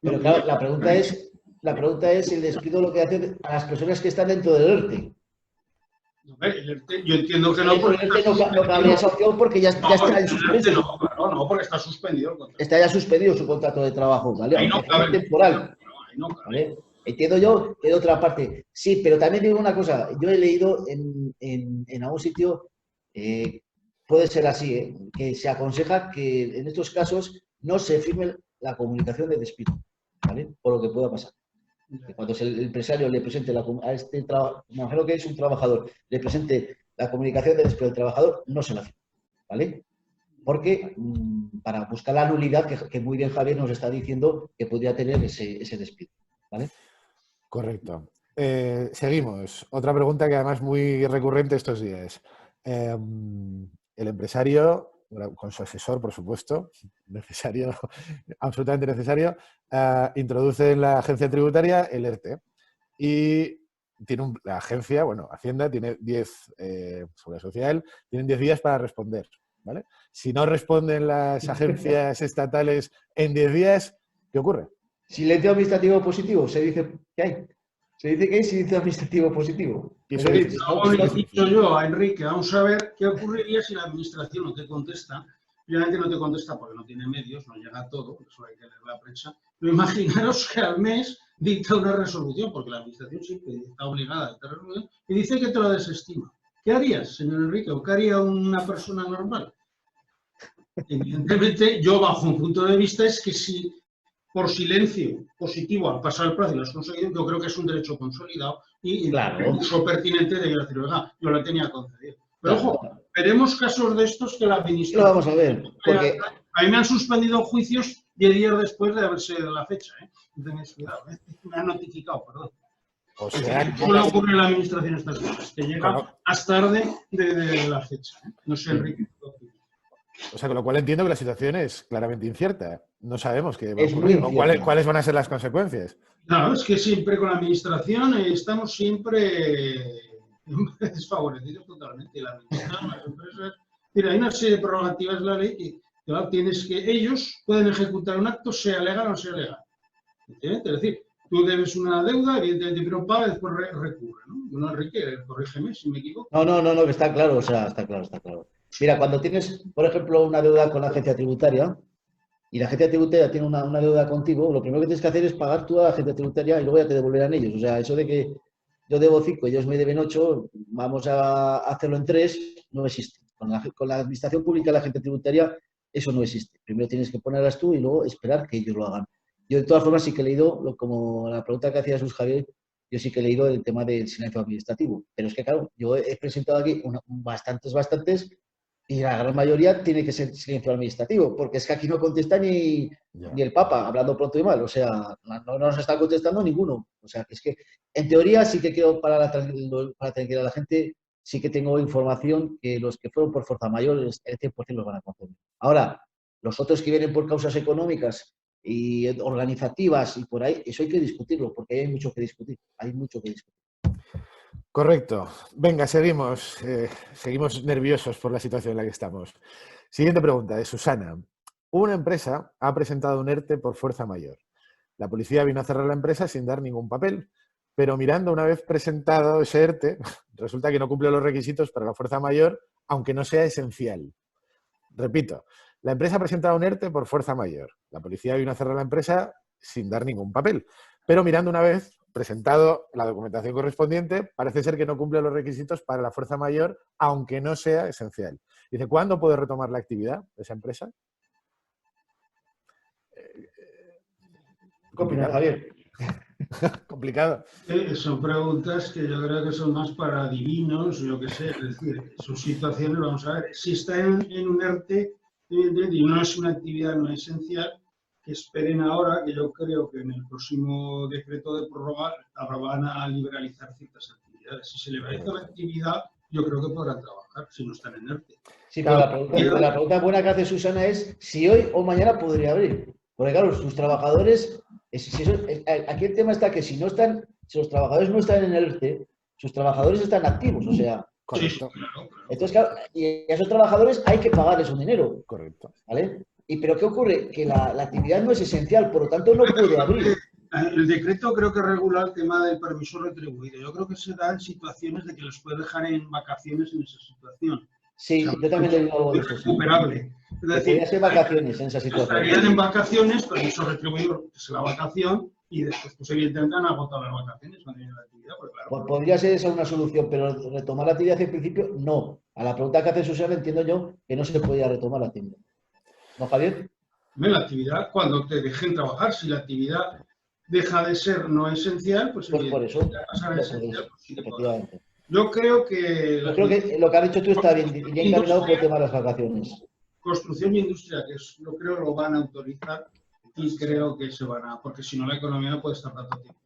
Pero claro, la pregunta es el despido lo que hace a las personas que están dentro del ERTE. Yo entiendo que no. Porque el ERTE no cabría esa opción porque ya está en suspenso. No, claro, no, porque está suspendido el contrato. Está ya suspendido su contrato de trabajo, ¿vale? Ahí no cabe. Temporal. No cabe. ¿Vale? Entiendo yo que de otra parte. Sí, pero también digo una cosa. Yo he leído en algún sitio, puede ser así, que se aconseja que en estos casos no se firme la comunicación de despido, ¿vale? Por lo que pueda pasar. Que cuando el empresario le presente a este trabajador, me imagino que es un trabajador, le presente la comunicación de despido del trabajador, no se la firme, ¿vale? Porque para buscar la nulidad que muy bien Javier nos está diciendo que podría tener ese despido, ¿vale? Correcto. Seguimos. Otra pregunta que además es muy recurrente estos días. El empresario, con su asesor, por supuesto, necesario, absolutamente necesario, introduce en la agencia tributaria el ERTE. Y tiene la agencia, bueno, Hacienda, tiene 10, Seguridad Social, tienen 10 días para responder, ¿vale? Si no responden las agencias estatales en 10 días, ¿qué ocurre? Silencio administrativo positivo, se dice que hay. Se dice que hay silencio administrativo positivo. Le he dicho yo a Enrique, vamos a ver qué ocurriría si la administración no te contesta. Obviamente no te contesta porque no tiene medios, no llega a todo, por eso hay que leer la prensa. Pero imaginaros que al mes dicta una resolución, porque la administración siempre está obligada a dictar resolución, y dice que te la desestima. ¿Qué harías, señor Enrique? ¿O qué haría una persona normal? Evidentemente, yo bajo un punto de vista es que si por silencio positivo al pasar el plazo y lo has conseguido, yo creo que es un derecho consolidado y claro, el uso pertinente de decir, oiga, yo la tenía concedido. Pero ojo, veremos casos de estos que la administración... Lo vamos a ver, porque... A mí me han suspendido juicios 10 días después de haberse dado la fecha, Me han notificado, perdón. O sea, ¿Cómo le ocurre en la administración estas cosas? Que llega más tarde de la fecha, No sé, Enrique. O sea, con lo cual entiendo que la situación es claramente incierta. No sabemos qué va a ocurrir o cuáles van a ser las consecuencias. Claro, es que siempre con la administración estamos siempre desfavorecidos totalmente. La administración, las empresas... Mira, hay una serie de prerrogativas de la ley que claro, ellos pueden ejecutar un acto, sea legal o no sea legal. Es decir, tú debes una deuda, evidentemente, pero paga y después recurre, ¿no? Bueno, Enrique, corrígeme si me equivoco. No, que está claro, o sea, está claro. Mira, cuando tienes, por ejemplo, una deuda con la agencia tributaria y la agencia tributaria tiene una deuda contigo, lo primero que tienes que hacer es pagar tú a la agencia tributaria y luego ya te devolverán ellos. O sea, eso de que yo debo 5 y ellos me deben 8, vamos a hacerlo en 3, no existe. Con la administración pública y la agencia tributaria eso no existe. Primero tienes que ponerlas tú y luego esperar que ellos lo hagan. Yo de todas formas sí que he leído, como la pregunta que hacía Jesús Javier, yo sí que he leído el tema del silencio administrativo. Pero es que claro, yo he presentado aquí bastantes Y la gran mayoría tiene que ser silencio administrativo, porque es que aquí no contesta ni el Papa, hablando pronto y mal. O sea, no nos está contestando ninguno. O sea, que es que, en teoría, sí que quiero para tranquilidad a la gente, sí que tengo información que los que fueron por fuerza mayor, el 100% los van a conceder. Ahora, los otros que vienen por causas económicas y organizativas y por ahí, eso hay que discutirlo, porque hay mucho que discutir. Hay mucho que discutir. Correcto. Venga, seguimos. Seguimos nerviosos por la situación en la que estamos. Siguiente pregunta, de Susana. Una empresa ha presentado un ERTE por fuerza mayor. La policía vino a cerrar la empresa sin dar ningún papel, pero mirando una vez presentado ese ERTE, resulta que no cumple los requisitos para la fuerza mayor, aunque no sea esencial. Repito, la empresa ha presentado un ERTE por fuerza mayor. La policía vino a cerrar la empresa sin dar ningún papel, pero mirando una vez presentado la documentación correspondiente, parece ser que no cumple los requisitos para la fuerza mayor, aunque no sea esencial. Dice, ¿cuándo puede retomar la actividad de esa empresa? ¿Qué opinas, Javier? Complicado. Son preguntas que yo creo que son más para divinos, yo qué sé, es decir, sus situaciones, vamos a ver, si está en un ERTE y no es una actividad no esencial, que esperen ahora, que yo creo que en el próximo decreto de prórroga ahora van a liberalizar ciertas actividades. Si se liberaliza la actividad, yo creo que podrán trabajar si no están en ERTE. Sí, pero la pregunta buena que hace Susana es si hoy o mañana podría abrir. Porque claro, sus trabajadores, aquí el tema está que si los trabajadores no están en el ERTE, sus trabajadores están activos, o sea. Correcto. Sí, claro. Entonces, claro, y a esos trabajadores hay que pagarles un dinero. Correcto. ¿Vale? Pero ¿qué ocurre? Que la actividad no es esencial, por lo tanto no puede abrir. El decreto creo que regula el tema del permiso retribuido. Yo creo que se da en situaciones de que los puede dejar en vacaciones en esa situación. Sí, o sea, yo también le digo algo de es eso. Sí. recuperable. Es decir, podría ser vacaciones en esa situación. Estarían en vacaciones, permiso retribuido, que es la vacación, y después, pues evidentemente han agotado las vacaciones cuando viene la actividad. Pues, claro. Podría ser esa una solución, pero retomar la actividad en principio, no. A la pregunta que hace Susana entiendo yo que no se podía retomar la actividad. ¿No, Javier? La actividad, cuando te dejen trabajar, si la actividad deja de ser no esencial, pues por eso, pasar a esencial. Pues, sí, efectivamente. yo creo que lo que has dicho tú está bien encaminado por el tema de las vacaciones. Construcción y industria, que es, yo creo lo van a autorizar y creo que se van a, porque si no la economía no puede estar tanto tiempo.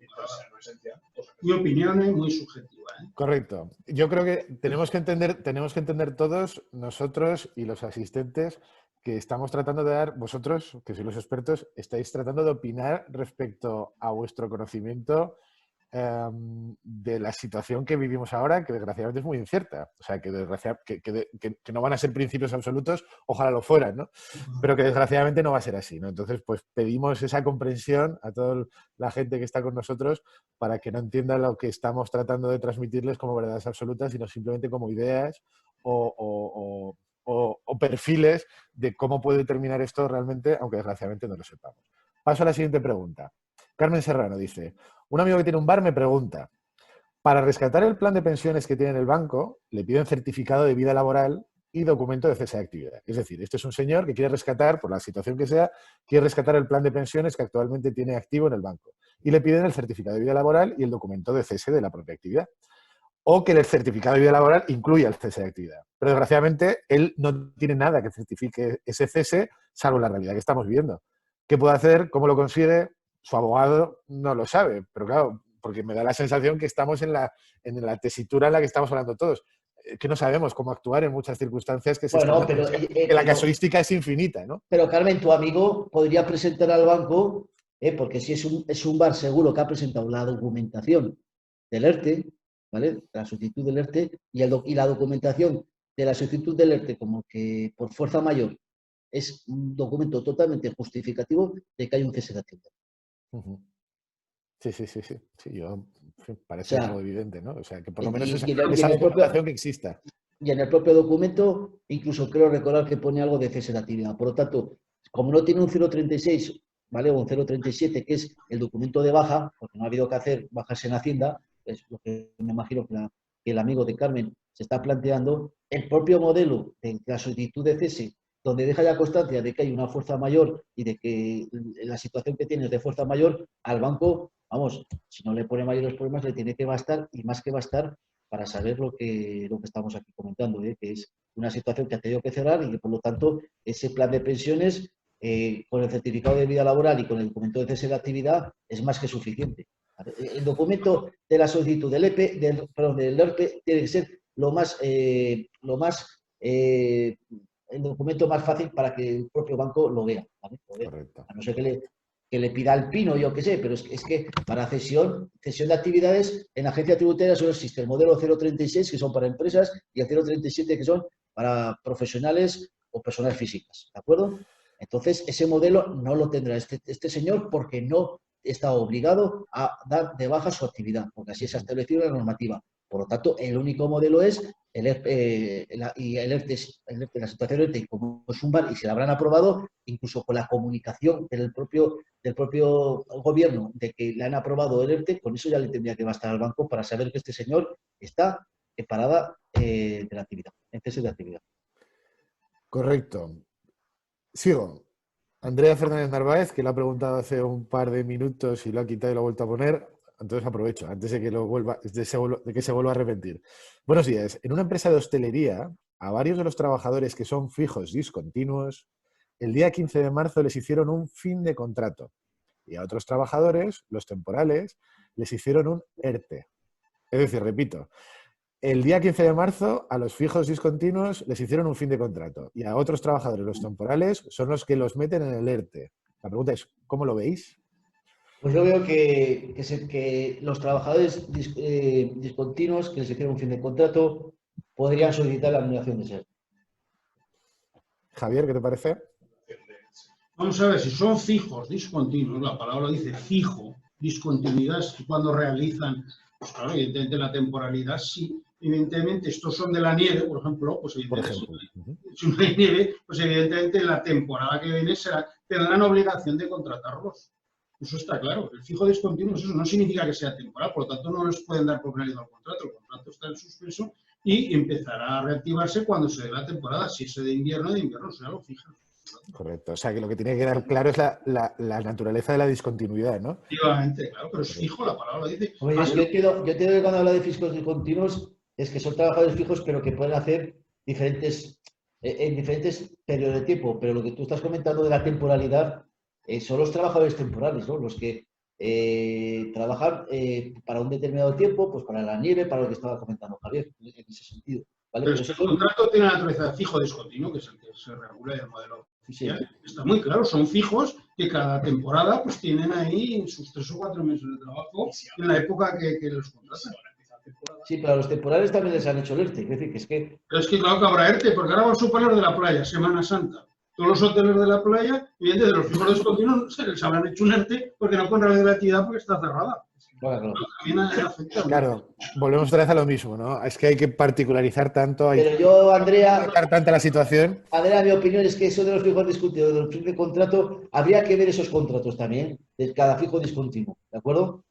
Mi opinión es muy subjetiva. Correcto. Yo creo que tenemos que entender todos, nosotros y los asistentes, que estamos tratando de dar, vosotros, que sois los expertos, estáis tratando de opinar respecto a vuestro conocimiento de la situación que vivimos ahora, que desgraciadamente es muy incierta. O sea, que no van a ser principios absolutos, ojalá lo fueran, ¿no? Pero que desgraciadamente no va a ser así, ¿no? Entonces, pues pedimos esa comprensión a toda la gente que está con nosotros para que no entienda lo que estamos tratando de transmitirles como verdades absolutas, sino simplemente como ideas o perfiles de cómo puede terminar esto realmente, aunque desgraciadamente no lo sepamos. Paso a la siguiente pregunta. Carmen Serrano dice, un amigo que tiene un bar me pregunta, para rescatar el plan de pensiones que tiene en el banco, le piden certificado de vida laboral y documento de cese de actividad. Es decir, este es un señor que quiere rescatar, por la situación que sea, quiere rescatar el plan de pensiones que actualmente tiene activo en el banco. Y le piden el certificado de vida laboral y el documento de cese de la propia actividad. O que el certificado de vida laboral incluya el cese de actividad. Pero desgraciadamente él no tiene nada que certifique ese cese, salvo la realidad que estamos viviendo. ¿Qué puede hacer? ¿Cómo lo consigue? Su abogado no lo sabe, pero claro, porque me da la sensación que estamos en la tesitura en la que estamos hablando todos, que no sabemos cómo actuar en muchas circunstancias que se están dando. Que la casuística es infinita, ¿no? Pero Carmen, tu amigo podría presentar al banco, porque si es un bar seguro que ha presentado la documentación del ERTE, ¿vale? La solicitud del ERTE y la documentación de la solicitud del ERTE como que por fuerza mayor es un documento totalmente justificativo de que hay un cese de actividad. Sí, yo parece algo evidente, ¿no? O sea, que por lo menos esa documentación que exista. Y en el propio documento, incluso creo recordar que pone algo de cese de actividad. Por lo tanto, como no tiene un 036, ¿vale? O un 037, que es el documento de baja, porque no ha habido que hacer bajas en Hacienda, es lo que me imagino que el amigo de Carmen se está planteando, el propio modelo de la solicitud de cese, donde deja ya constancia de que hay una fuerza mayor y de que la situación que tiene es de fuerza mayor, al banco, vamos, si no le pone mayores problemas, le tiene que bastar, y más que bastar, para saber lo que estamos aquí comentando, que es una situación que ha tenido que cerrar y que, por lo tanto, ese plan de pensiones, con el certificado de vida laboral y con el documento de cese de actividad, es más que suficiente. El documento de la solicitud del del ERTE tiene que ser el documento más fácil para que el propio banco lo vea, ¿vale? Correcto. A no ser que le pida el PIN o yo qué sé, pero es que para cesión de actividades en agencia tributaria solo existe el modelo 036, que son para empresas, y el 037, que son para profesionales o personas físicas, ¿de acuerdo? Entonces, ese modelo no lo tendrá este señor porque no está obligado a dar de baja su actividad, porque así se ha establecido la normativa. Por lo tanto, el único modelo es el ERTE, la situación ERTE, como es un bar y se la habrán aprobado, incluso con la comunicación del propio gobierno de que le han aprobado el ERTE, con eso ya le tendría que bastar al banco para saber que este señor está en parada de la actividad, en cese de actividad. Correcto. Sigo. Andrea Fernández Narváez, que lo ha preguntado hace un par de minutos y lo ha quitado y lo ha vuelto a poner. Entonces aprovecho, antes de que, de que se vuelva a repetir. Buenos días. En una empresa de hostelería, a varios de los trabajadores que son fijos discontinuos, el día 15 de marzo les hicieron un fin de contrato. Y a otros trabajadores, los temporales, les hicieron un ERTE. Es decir, repito, el día 15 de marzo a los fijos discontinuos les hicieron un fin de contrato y a otros trabajadores, los temporales, son los que los meten en el ERTE. La pregunta es, ¿cómo lo veis? Pues yo veo que los trabajadores discontinuos que les hicieron un fin de contrato podrían solicitar la anulación de ese ERTE. Javier, ¿qué te parece? Vamos a ver, si son fijos, discontinuos, la palabra dice fijo, discontinuidad es cuando realizan, pues claro, evidentemente la temporalidad sí, evidentemente estos son de la nieve, por ejemplo, pues evidentemente si no hay nieve, pues evidentemente la temporada que viene tendrán obligación de contratarlos. Eso está claro. El fijo discontinuo, eso no significa que sea temporal, por lo tanto no les pueden dar por finalizado el contrato está en suspenso y empezará a reactivarse cuando se dé la temporada, si es de invierno, sea lo fijan. Correcto. O sea, que lo que tiene que quedar claro es la naturaleza de la discontinuidad, ¿no? Efectivamente, claro, pero es fijo, la palabra dice. Oye, yo entiendo que cuando habla de fijos discontinuos es que son trabajadores fijos, pero que pueden hacer en diferentes periodos de tiempo. Pero lo que tú estás comentando de la temporalidad son los trabajadores temporales, ¿no? Los que trabajan para un determinado tiempo, pues para la nieve, para lo que estaba comentando Javier, en ese sentido. ¿Vale? Pero el contrato tiene la naturaleza fijo discontinuo, que es el que se regula en el modelo oficial. Sí. Está muy claro, son fijos que cada temporada pues tienen ahí sus 3 o 4 meses de trabajo en la época que los contratan. Sí, pero a los temporales también les han hecho el ERTE. Es decir, Pero es que claro que habrá ERTE, porque ahora vamos a suponer de la playa, Semana Santa. Todos los hoteles de la playa, evidentemente de los fijos discontinuos, se les habrán hecho un ERTE porque no pueden realizar la actividad porque está cerrada. Claro, volvemos otra vez a lo mismo, ¿no? Es que hay que particularizar tanto, hay pero yo, Andrea, que tanta la situación. Andrea, mi opinión es que eso de los fijos discontinuos, de los fijos de contrato, habría que ver esos contratos también, de cada fijo discontinuo, ¿de acuerdo?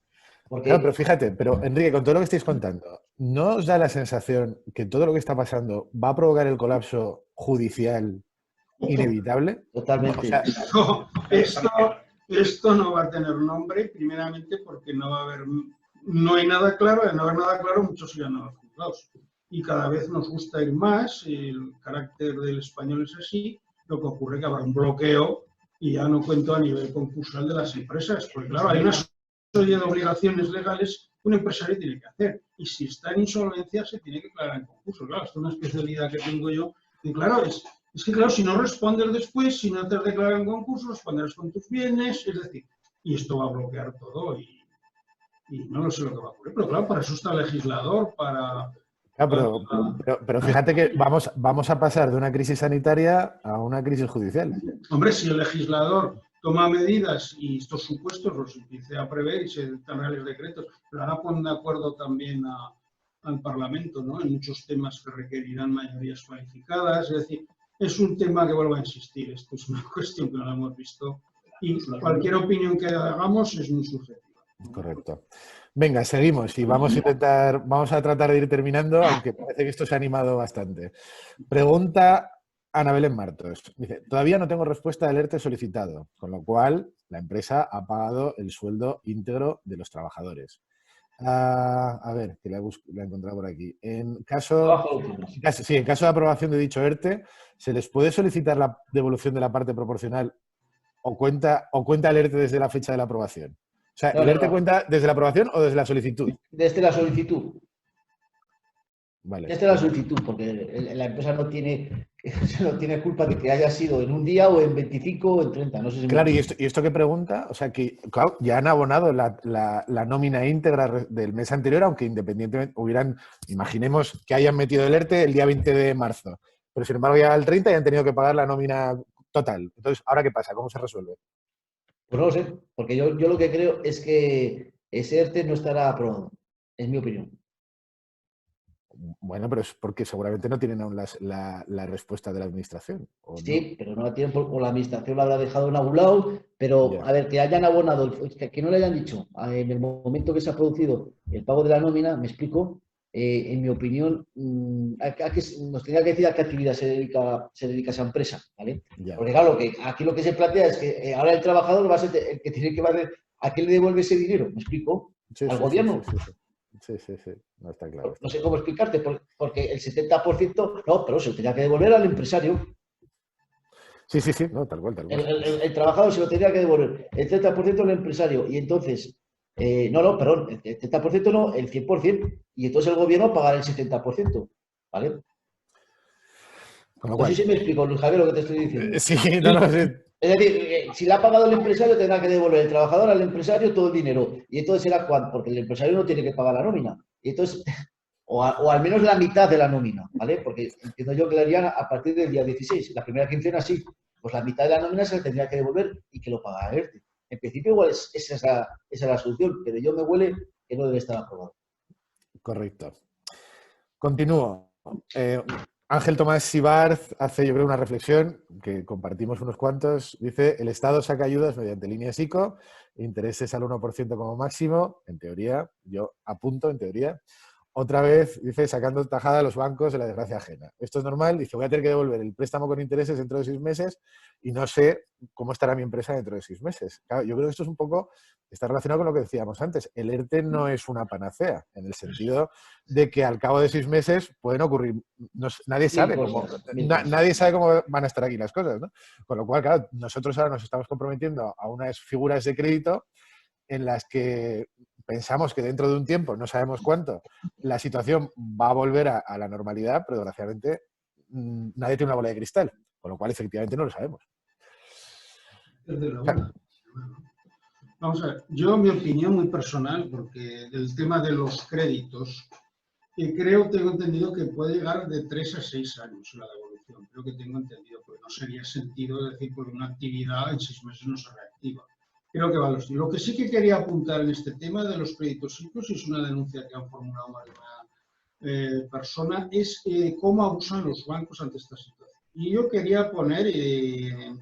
Porque... Claro, pero fíjate, pero Enrique, con todo lo que estáis contando, ¿no os da la sensación que todo lo que está pasando va a provocar el colapso judicial inevitable? Totalmente. O sea, esto no va a tener nombre, primeramente porque no hay nada claro, al no haber nada claro, muchos irán a los juzgados. Y cada vez nos gusta ir más, el carácter del español es así, lo que ocurre es que habrá un bloqueo, y ya no cuento a nivel concursal de las empresas, porque claro, hay una serie de obligaciones legales que un empresario tiene que hacer, y si está en insolvencia se tiene que declarar en concurso. Claro, esto es una especialidad que tengo yo, y claro, es que claro, si no respondes después, si no te declaran en concurso, responderás con tus bienes, es decir, y esto va a bloquear todo y no lo sé lo que va a ocurrir. Pero claro, para eso está el legislador, para... Pero fíjate que vamos a pasar de una crisis sanitaria a una crisis judicial. Hombre, si el legislador toma medidas y estos supuestos los empiece a prever y se dictan reales decretos, pero ahora ponen de acuerdo también al Parlamento, ¿no? En muchos temas que requerirán mayorías cualificadas, es decir, es un tema que vuelvo a insistir, esto es una cuestión que no la hemos visto y cualquier opinión que hagamos es muy subjetiva. Correcto. Venga, seguimos y vamos a tratar de ir terminando, aunque parece que esto se ha animado bastante. Pregunta Ana Belén Martos. Dice, todavía no tengo respuesta del ERTE solicitado, con lo cual la empresa ha pagado el sueldo íntegro de los trabajadores. A ver, que la he encontrado por aquí. En caso, Abajo lo tienes. sí, en caso de aprobación de dicho ERTE, ¿se les puede solicitar la devolución de la parte proporcional o cuenta el ERTE desde la fecha de la aprobación? O sea, No, ¿el no, ERTE no. cuenta desde la aprobación o desde la solicitud? Desde la solicitud. Vale. Desde la solicitud, porque la empresa no tiene, no tiene culpa de que haya sido en un día o en 25 o en 30. No sé si me Claro, explico. ¿y esto qué pregunta? O sea, que claro, ya han abonado la nómina íntegra del mes anterior, aunque independientemente hubieran, imaginemos que hayan metido el ERTE el día 20 de marzo, pero sin embargo ya al 30 ya han tenido que pagar la nómina total. Entonces, ¿ahora qué pasa? ¿Cómo se resuelve? Pues no lo sé, porque yo lo que creo es que ese ERTE no estará aprobado, es mi opinión. Bueno, pero es porque seguramente no tienen aún la respuesta de la administración, ¿o no? Sí, pero no la tienen o la administración la habrá dejado en algún lado, pero Ya. a ver, que hayan abonado, que no le hayan dicho en el momento que se ha producido el pago de la nómina, me explico, en mi opinión, nos tendría que decir a qué actividad se dedica esa empresa, ¿vale? Ya. Porque claro, que aquí lo que se plantea es que ahora el trabajador va a ser el que tiene que ver a qué le devuelve ese dinero, ¿me explico? Sí, Al sí, sí, sí, gobierno. sí, sí. Sí, sí, sí. No está claro, No está sé claro. cómo explicarte, porque el 70%, no, pero se lo tendría que devolver al empresario. Sí, sí, sí, no, tal cual, tal El, cual. el- el trabajador se lo tendría que devolver el 30% al empresario y entonces, no, perdón, el 30% no, el 100%, y entonces el gobierno pagará el 70%, ¿vale? Con lo No sé cual, si me explico, Luis Javier, lo que te estoy diciendo. sí, no, no, sí. Es decir, si le ha pagado el empresario, tendrá que devolver el trabajador al empresario todo el dinero. Y entonces será cuánto, porque el empresario no tiene que pagar la nómina. Y entonces, o al menos la mitad de la nómina, ¿vale? Porque entiendo yo que la harían a partir del día 16, la primera quincena sí, pues la mitad de la nómina se le tendría que devolver y que lo pagará ERTE. En principio, igual esa es la solución, pero yo me huele que no debe estar aprobado. Correcto. Continúo. Ángel Tomás Sibárz hace, yo creo, una reflexión que compartimos unos cuantos. Dice, el Estado saca ayudas mediante líneas ICO, intereses al 1% como máximo, en teoría, yo apunto en teoría. Otra vez, dice, sacando tajada a los bancos de la desgracia ajena. Esto es normal, dice, voy a tener que devolver el préstamo con intereses dentro de 6 meses y no sé cómo estará mi empresa dentro de 6 meses. Claro, yo creo que esto es un poco, está relacionado con lo que decíamos antes. El ERTE no es una panacea, en el sentido de que al cabo de 6 meses pueden ocurrir, nadie Mil sabe cómo, cosas, mil cosas. nadie sabe cómo van a estar aquí las cosas, ¿no? Con lo cual, claro, nosotros ahora nos estamos comprometiendo a unas figuras de crédito en las que pensamos que dentro de un tiempo, no sabemos cuánto, la situación va a volver a la normalidad, pero desgraciadamente nadie tiene una bola de cristal, con lo cual efectivamente no lo sabemos. Desde luego. Vamos a ver, yo mi opinión muy personal, porque del tema de los créditos, tengo entendido que puede llegar de 3 a 6 años la devolución. Creo que tengo entendido, porque no sería sentido decir, porque una actividad en 6 meses no se reactiva. Creo que va a los tiros. Lo que sí que quería apuntar en este tema de los créditos ICOs, y es una denuncia que han formulado más de una persona, es cómo abusan los bancos ante esta situación. Y yo quería poner que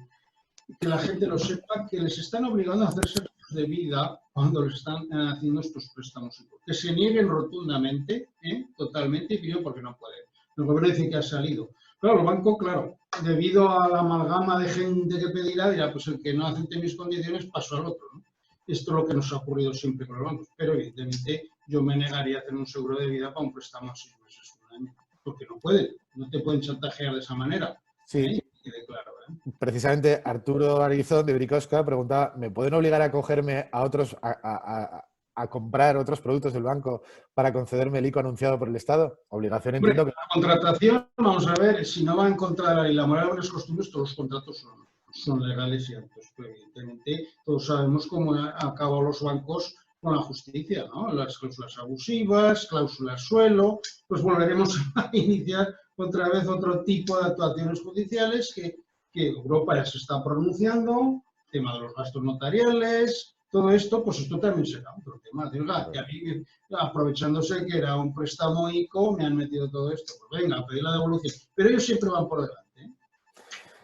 la gente lo sepa, que les están obligando a hacer servicios de vida cuando les están haciendo estos préstamos. Que se nieguen rotundamente, totalmente, y yo porque no pueden. El gobierno dice que ha salido. Claro, el banco, claro, debido a la amalgama de gente que pedirá, dirá, pues el que no acepte mis condiciones paso al otro, ¿no? Esto es lo que nos ha ocurrido siempre con los bancos. Pero evidentemente yo me negaría a hacer un seguro de vida para un préstamo a 6 meses, un año. Porque no pueden, no te pueden chantajear de esa manera. Sí, Quede claro, precisamente Arturo Arizón de Bricosca preguntaba, ¿me pueden obligar a cogerme a otros, a comprar otros productos del banco para concederme el ICO anunciado por el Estado? Obligación Hombre, entiendo que... la contratación, vamos a ver, si no va en contra de la ley, la moral de las costumbres, todos los contratos son legales y aptos. Pero evidentemente, todos sabemos cómo acaban los bancos con la justicia, ¿no? Las cláusulas abusivas, cláusulas suelo, pues volveremos a iniciar otra vez otro tipo de actuaciones judiciales que Europa ya se está pronunciando, tema de los gastos notariales, todo esto, pues esto también será otro tema. Diga, que a mí, aprovechándose que era un préstamo ICO, me han metido todo esto. Pues venga, a pedir la devolución. Pero ellos siempre van por delante, ¿eh?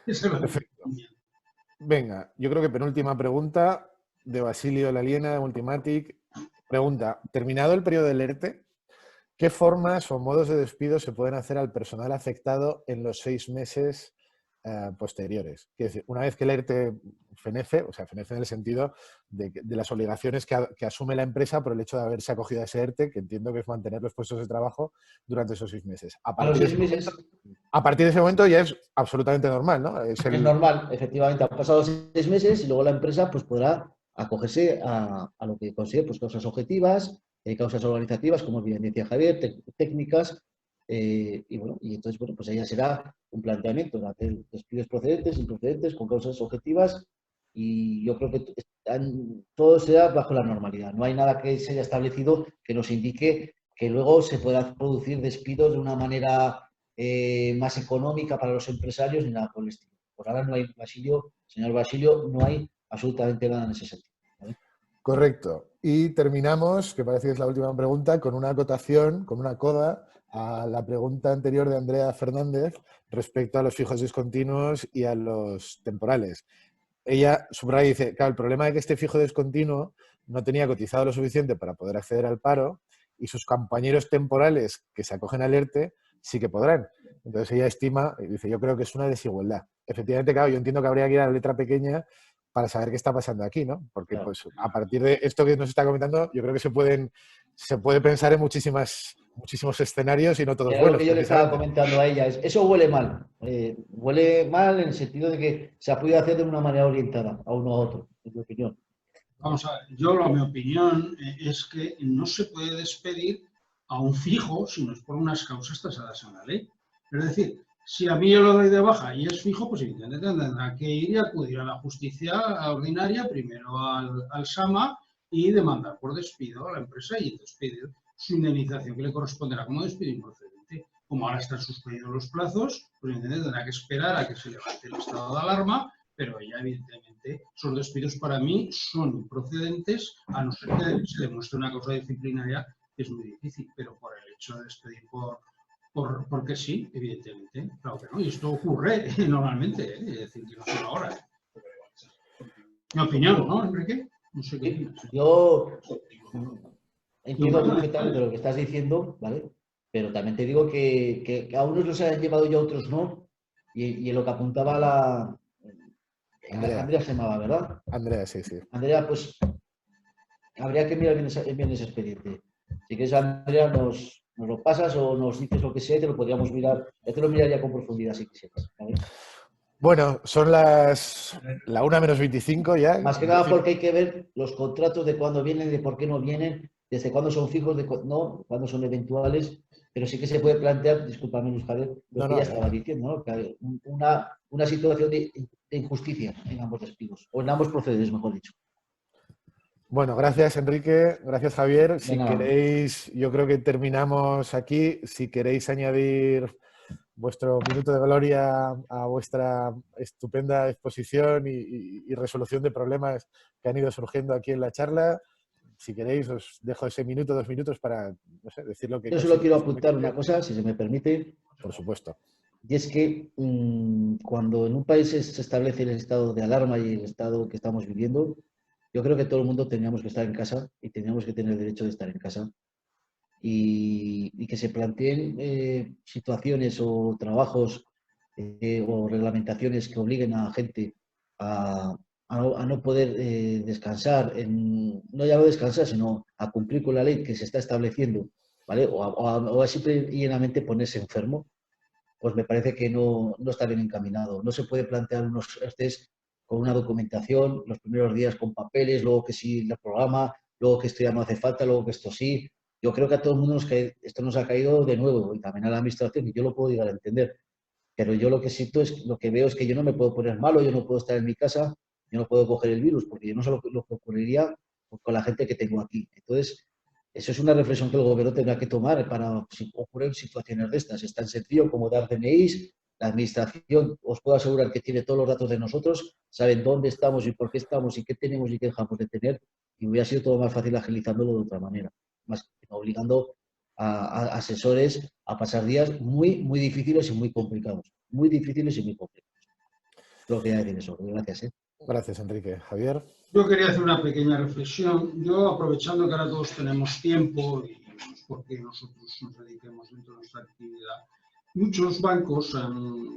Esa es la Perfecto. Venga, yo creo que penúltima pregunta de Basilio Laliena de Multimatic. Pregunta, terminado el periodo del ERTE, ¿qué formas o modos de despido se pueden hacer al personal afectado en los 6 meses posteriores? Es decir, una vez que el ERTE fenece, o sea, fenece en el sentido de las obligaciones que asume la empresa por el hecho de haberse acogido a ese ERTE, que entiendo que es mantener los puestos de trabajo durante esos 6 meses. A los 6 meses A partir de ese momento ya es absolutamente normal, ¿no? es normal, efectivamente. Han pasado 6 meses y luego la empresa pues, podrá acogerse a lo que considere pues, causas objetivas, causas organizativas, como bien decía Javier, técnicas. Y bueno, y entonces, bueno, pues ella será un planteamiento de hacer despidos procedentes, improcedentes, con causas objetivas. Y yo creo que todo será bajo la normalidad. No hay nada que se haya establecido que nos indique que luego se pueda producir despidos de una manera más económica para los empresarios ni nada por el estilo. Por ahora no hay, señor Basilio, no hay absolutamente nada en ese sentido, ¿vale? Correcto. Y terminamos, que parece que es la última pregunta, con una acotación, con una coda a la pregunta anterior de Andrea Fernández respecto a los fijos discontinuos y a los temporales. Ella subraya y dice, claro, el problema es que este fijo discontinuo no tenía cotizado lo suficiente para poder acceder al paro y sus compañeros temporales que se acogen al ERTE sí que podrán. Entonces ella estima, y dice, yo creo que es una desigualdad. Efectivamente, claro, yo entiendo que habría que ir a la letra pequeña para saber qué está pasando aquí, ¿no? Porque Claro. pues a partir de esto que nos está comentando, yo creo que se puede pensar en muchísimos escenarios y no todos Era lo buenos, que yo le estaba precisamente. comentando a ella, eso huele mal. Huele mal en el sentido de que se ha podido hacer de una manera orientada a uno a otro, en mi opinión. Vamos a ver, mi opinión es que no se puede despedir a un fijo si no es por unas causas tasadas en la ley. Es decir, si a mí yo lo doy de baja y es fijo, pues evidentemente tendrá que ir y acudir a la justicia ordinaria, primero al SAMA, y demandar por despido a la empresa y despedir su indemnización que le corresponderá como despido improcedente. Como ahora están suspendidos los plazos, pues evidentemente tendrá que esperar a que se levante el estado de alarma, pero ya evidentemente esos despidos para mí son improcedentes, a no ser que se demuestre una causa disciplinaria que es muy difícil, pero por el hecho de despedir porque sí, evidentemente, claro que no, y esto ocurre normalmente, es decir, que no solo ahora. Mi opinión, ¿no, Enrique? No sé qué opinas. Yo entiendo perfectamente lo que estás diciendo, ¿vale? Pero también te digo que a unos los han llevado y a otros no, y en lo que apuntaba Andrea se llamaba, ¿verdad? Andrea, sí, sí. Andrea, pues habría que mirar bien ese expediente. Si quieres, Andrea, nos lo pasas o nos dices lo que sea y te lo podríamos mirar. Ya te lo miraría con profundidad si quisieras, ¿vale? Bueno, son la 1:25 ya. Más que nada porque hay que ver los contratos de cuándo vienen, de por qué no vienen, desde cuándo son fijos, no, cuándo son eventuales, pero sí que se puede plantear, discúlpame Luis Javier, lo que ya estaba diciendo, ¿no? Que hay una situación de injusticia en ambos despidos, o en ambos procederes, mejor dicho. Bueno, gracias Enrique, gracias Javier. Si queréis, yo creo que terminamos aquí. Si queréis añadir vuestro minuto de gloria a vuestra estupenda exposición y resolución de problemas que han ido surgiendo aquí en la charla, si queréis os dejo ese minuto, 2 minutos para, no sé, decir lo que yo solo quiero apuntar una cosa, si se me permite. Por supuesto. Y es que cuando en un país se establece el estado de alarma y el estado que estamos viviendo, yo creo que todo el mundo teníamos que estar en casa y teníamos que tener el derecho de estar en casa. Y que se planteen situaciones o trabajos o reglamentaciones que obliguen a gente a no poder descansar, no ya no descansar, sino a cumplir con la ley que se está estableciendo, ¿vale? O a simple y llanamente ponerse enfermo, pues me parece que no está bien encaminado. No se puede plantear unos test con una documentación, los primeros días con papeles, luego que sí el programa, luego que esto ya no hace falta, luego que esto sí. Yo creo que a todo el mundo esto nos ha caído de nuevo y también a la administración, y yo lo puedo llegar a entender. Pero yo lo que veo es que yo no me puedo poner malo, yo no puedo estar en mi casa, yo no puedo coger el virus, porque yo no sé lo que ocurriría con la gente que tengo aquí. Entonces, eso es una reflexión que el gobierno tendrá que tomar para si ocurren situaciones de estas. Es tan sencillo como dar DNIs. La administración, os puedo asegurar que tiene todos los datos de nosotros, saben dónde estamos y por qué estamos y qué tenemos y qué dejamos de tener. Y hubiera sido todo más fácil agilizándolo de otra manera, más obligando a asesores a pasar días muy, muy difíciles y muy complicados. Muy difíciles y muy complicados. Lo que quería decir eso. Gracias. Gracias, Enrique. Javier. Yo quería hacer una pequeña reflexión. Yo, aprovechando que ahora todos tenemos tiempo y porque nosotros nos dediquemos dentro de nuestra actividad muchos bancos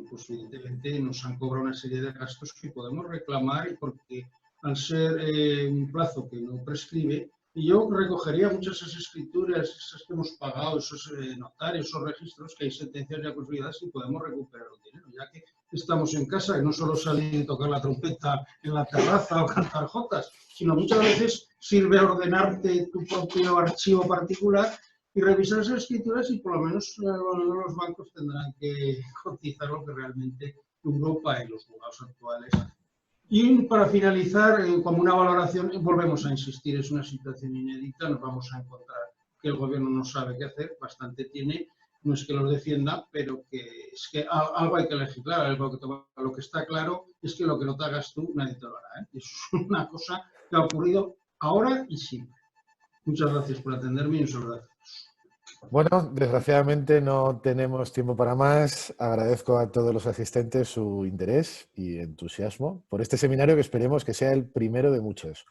pues evidentemente nos han cobrado una serie de gastos que podemos reclamar y porque al ser un plazo que no prescribe, y yo recogería muchas de esas escrituras, esas que hemos pagado, esos notarios, esos registros, que hay sentencias ya construidas y podemos recuperar el dinero, ya que estamos en casa y no solo salir y tocar la trompeta en la terraza o cantar jotas, sino muchas veces sirve ordenarte tu propio archivo particular y revisar esas escrituras y por lo menos los bancos tendrán que cotizar lo que realmente Europa y los juzgados actuales. Y para finalizar, como una valoración, volvemos a insistir, es una situación inédita, nos vamos a encontrar que el gobierno no sabe qué hacer, bastante tiene, no es que los defienda, pero que es que algo hay que legislar, lo que está claro es que lo que no te hagas tú, nadie te lo hará, ¿eh? Es una cosa que ha ocurrido ahora y siempre. Muchas gracias por atenderme y un saludo a todos. Bueno, desgraciadamente no tenemos tiempo para más. Agradezco a todos los asistentes su interés y entusiasmo por este seminario que esperemos que sea el primero de muchos.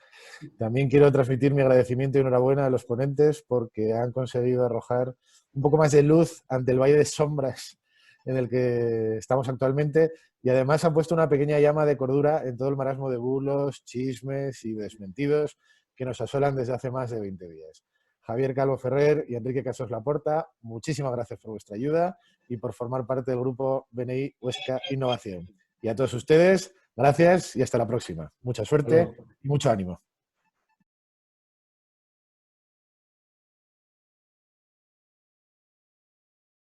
También quiero transmitir mi agradecimiento y enhorabuena a los ponentes porque han conseguido arrojar un poco más de luz ante el valle de sombras en el que estamos actualmente y además han puesto una pequeña llama de cordura en todo el marasmo de bulos, chismes y desmentidos que nos asolan desde hace más de 20 días. Javier Calvo Ferrer y Enrique Casos Laporta, muchísimas gracias por vuestra ayuda y por formar parte del grupo BNI Huesca Innovación. Y a todos ustedes, gracias y hasta la próxima. Mucha suerte y mucho ánimo.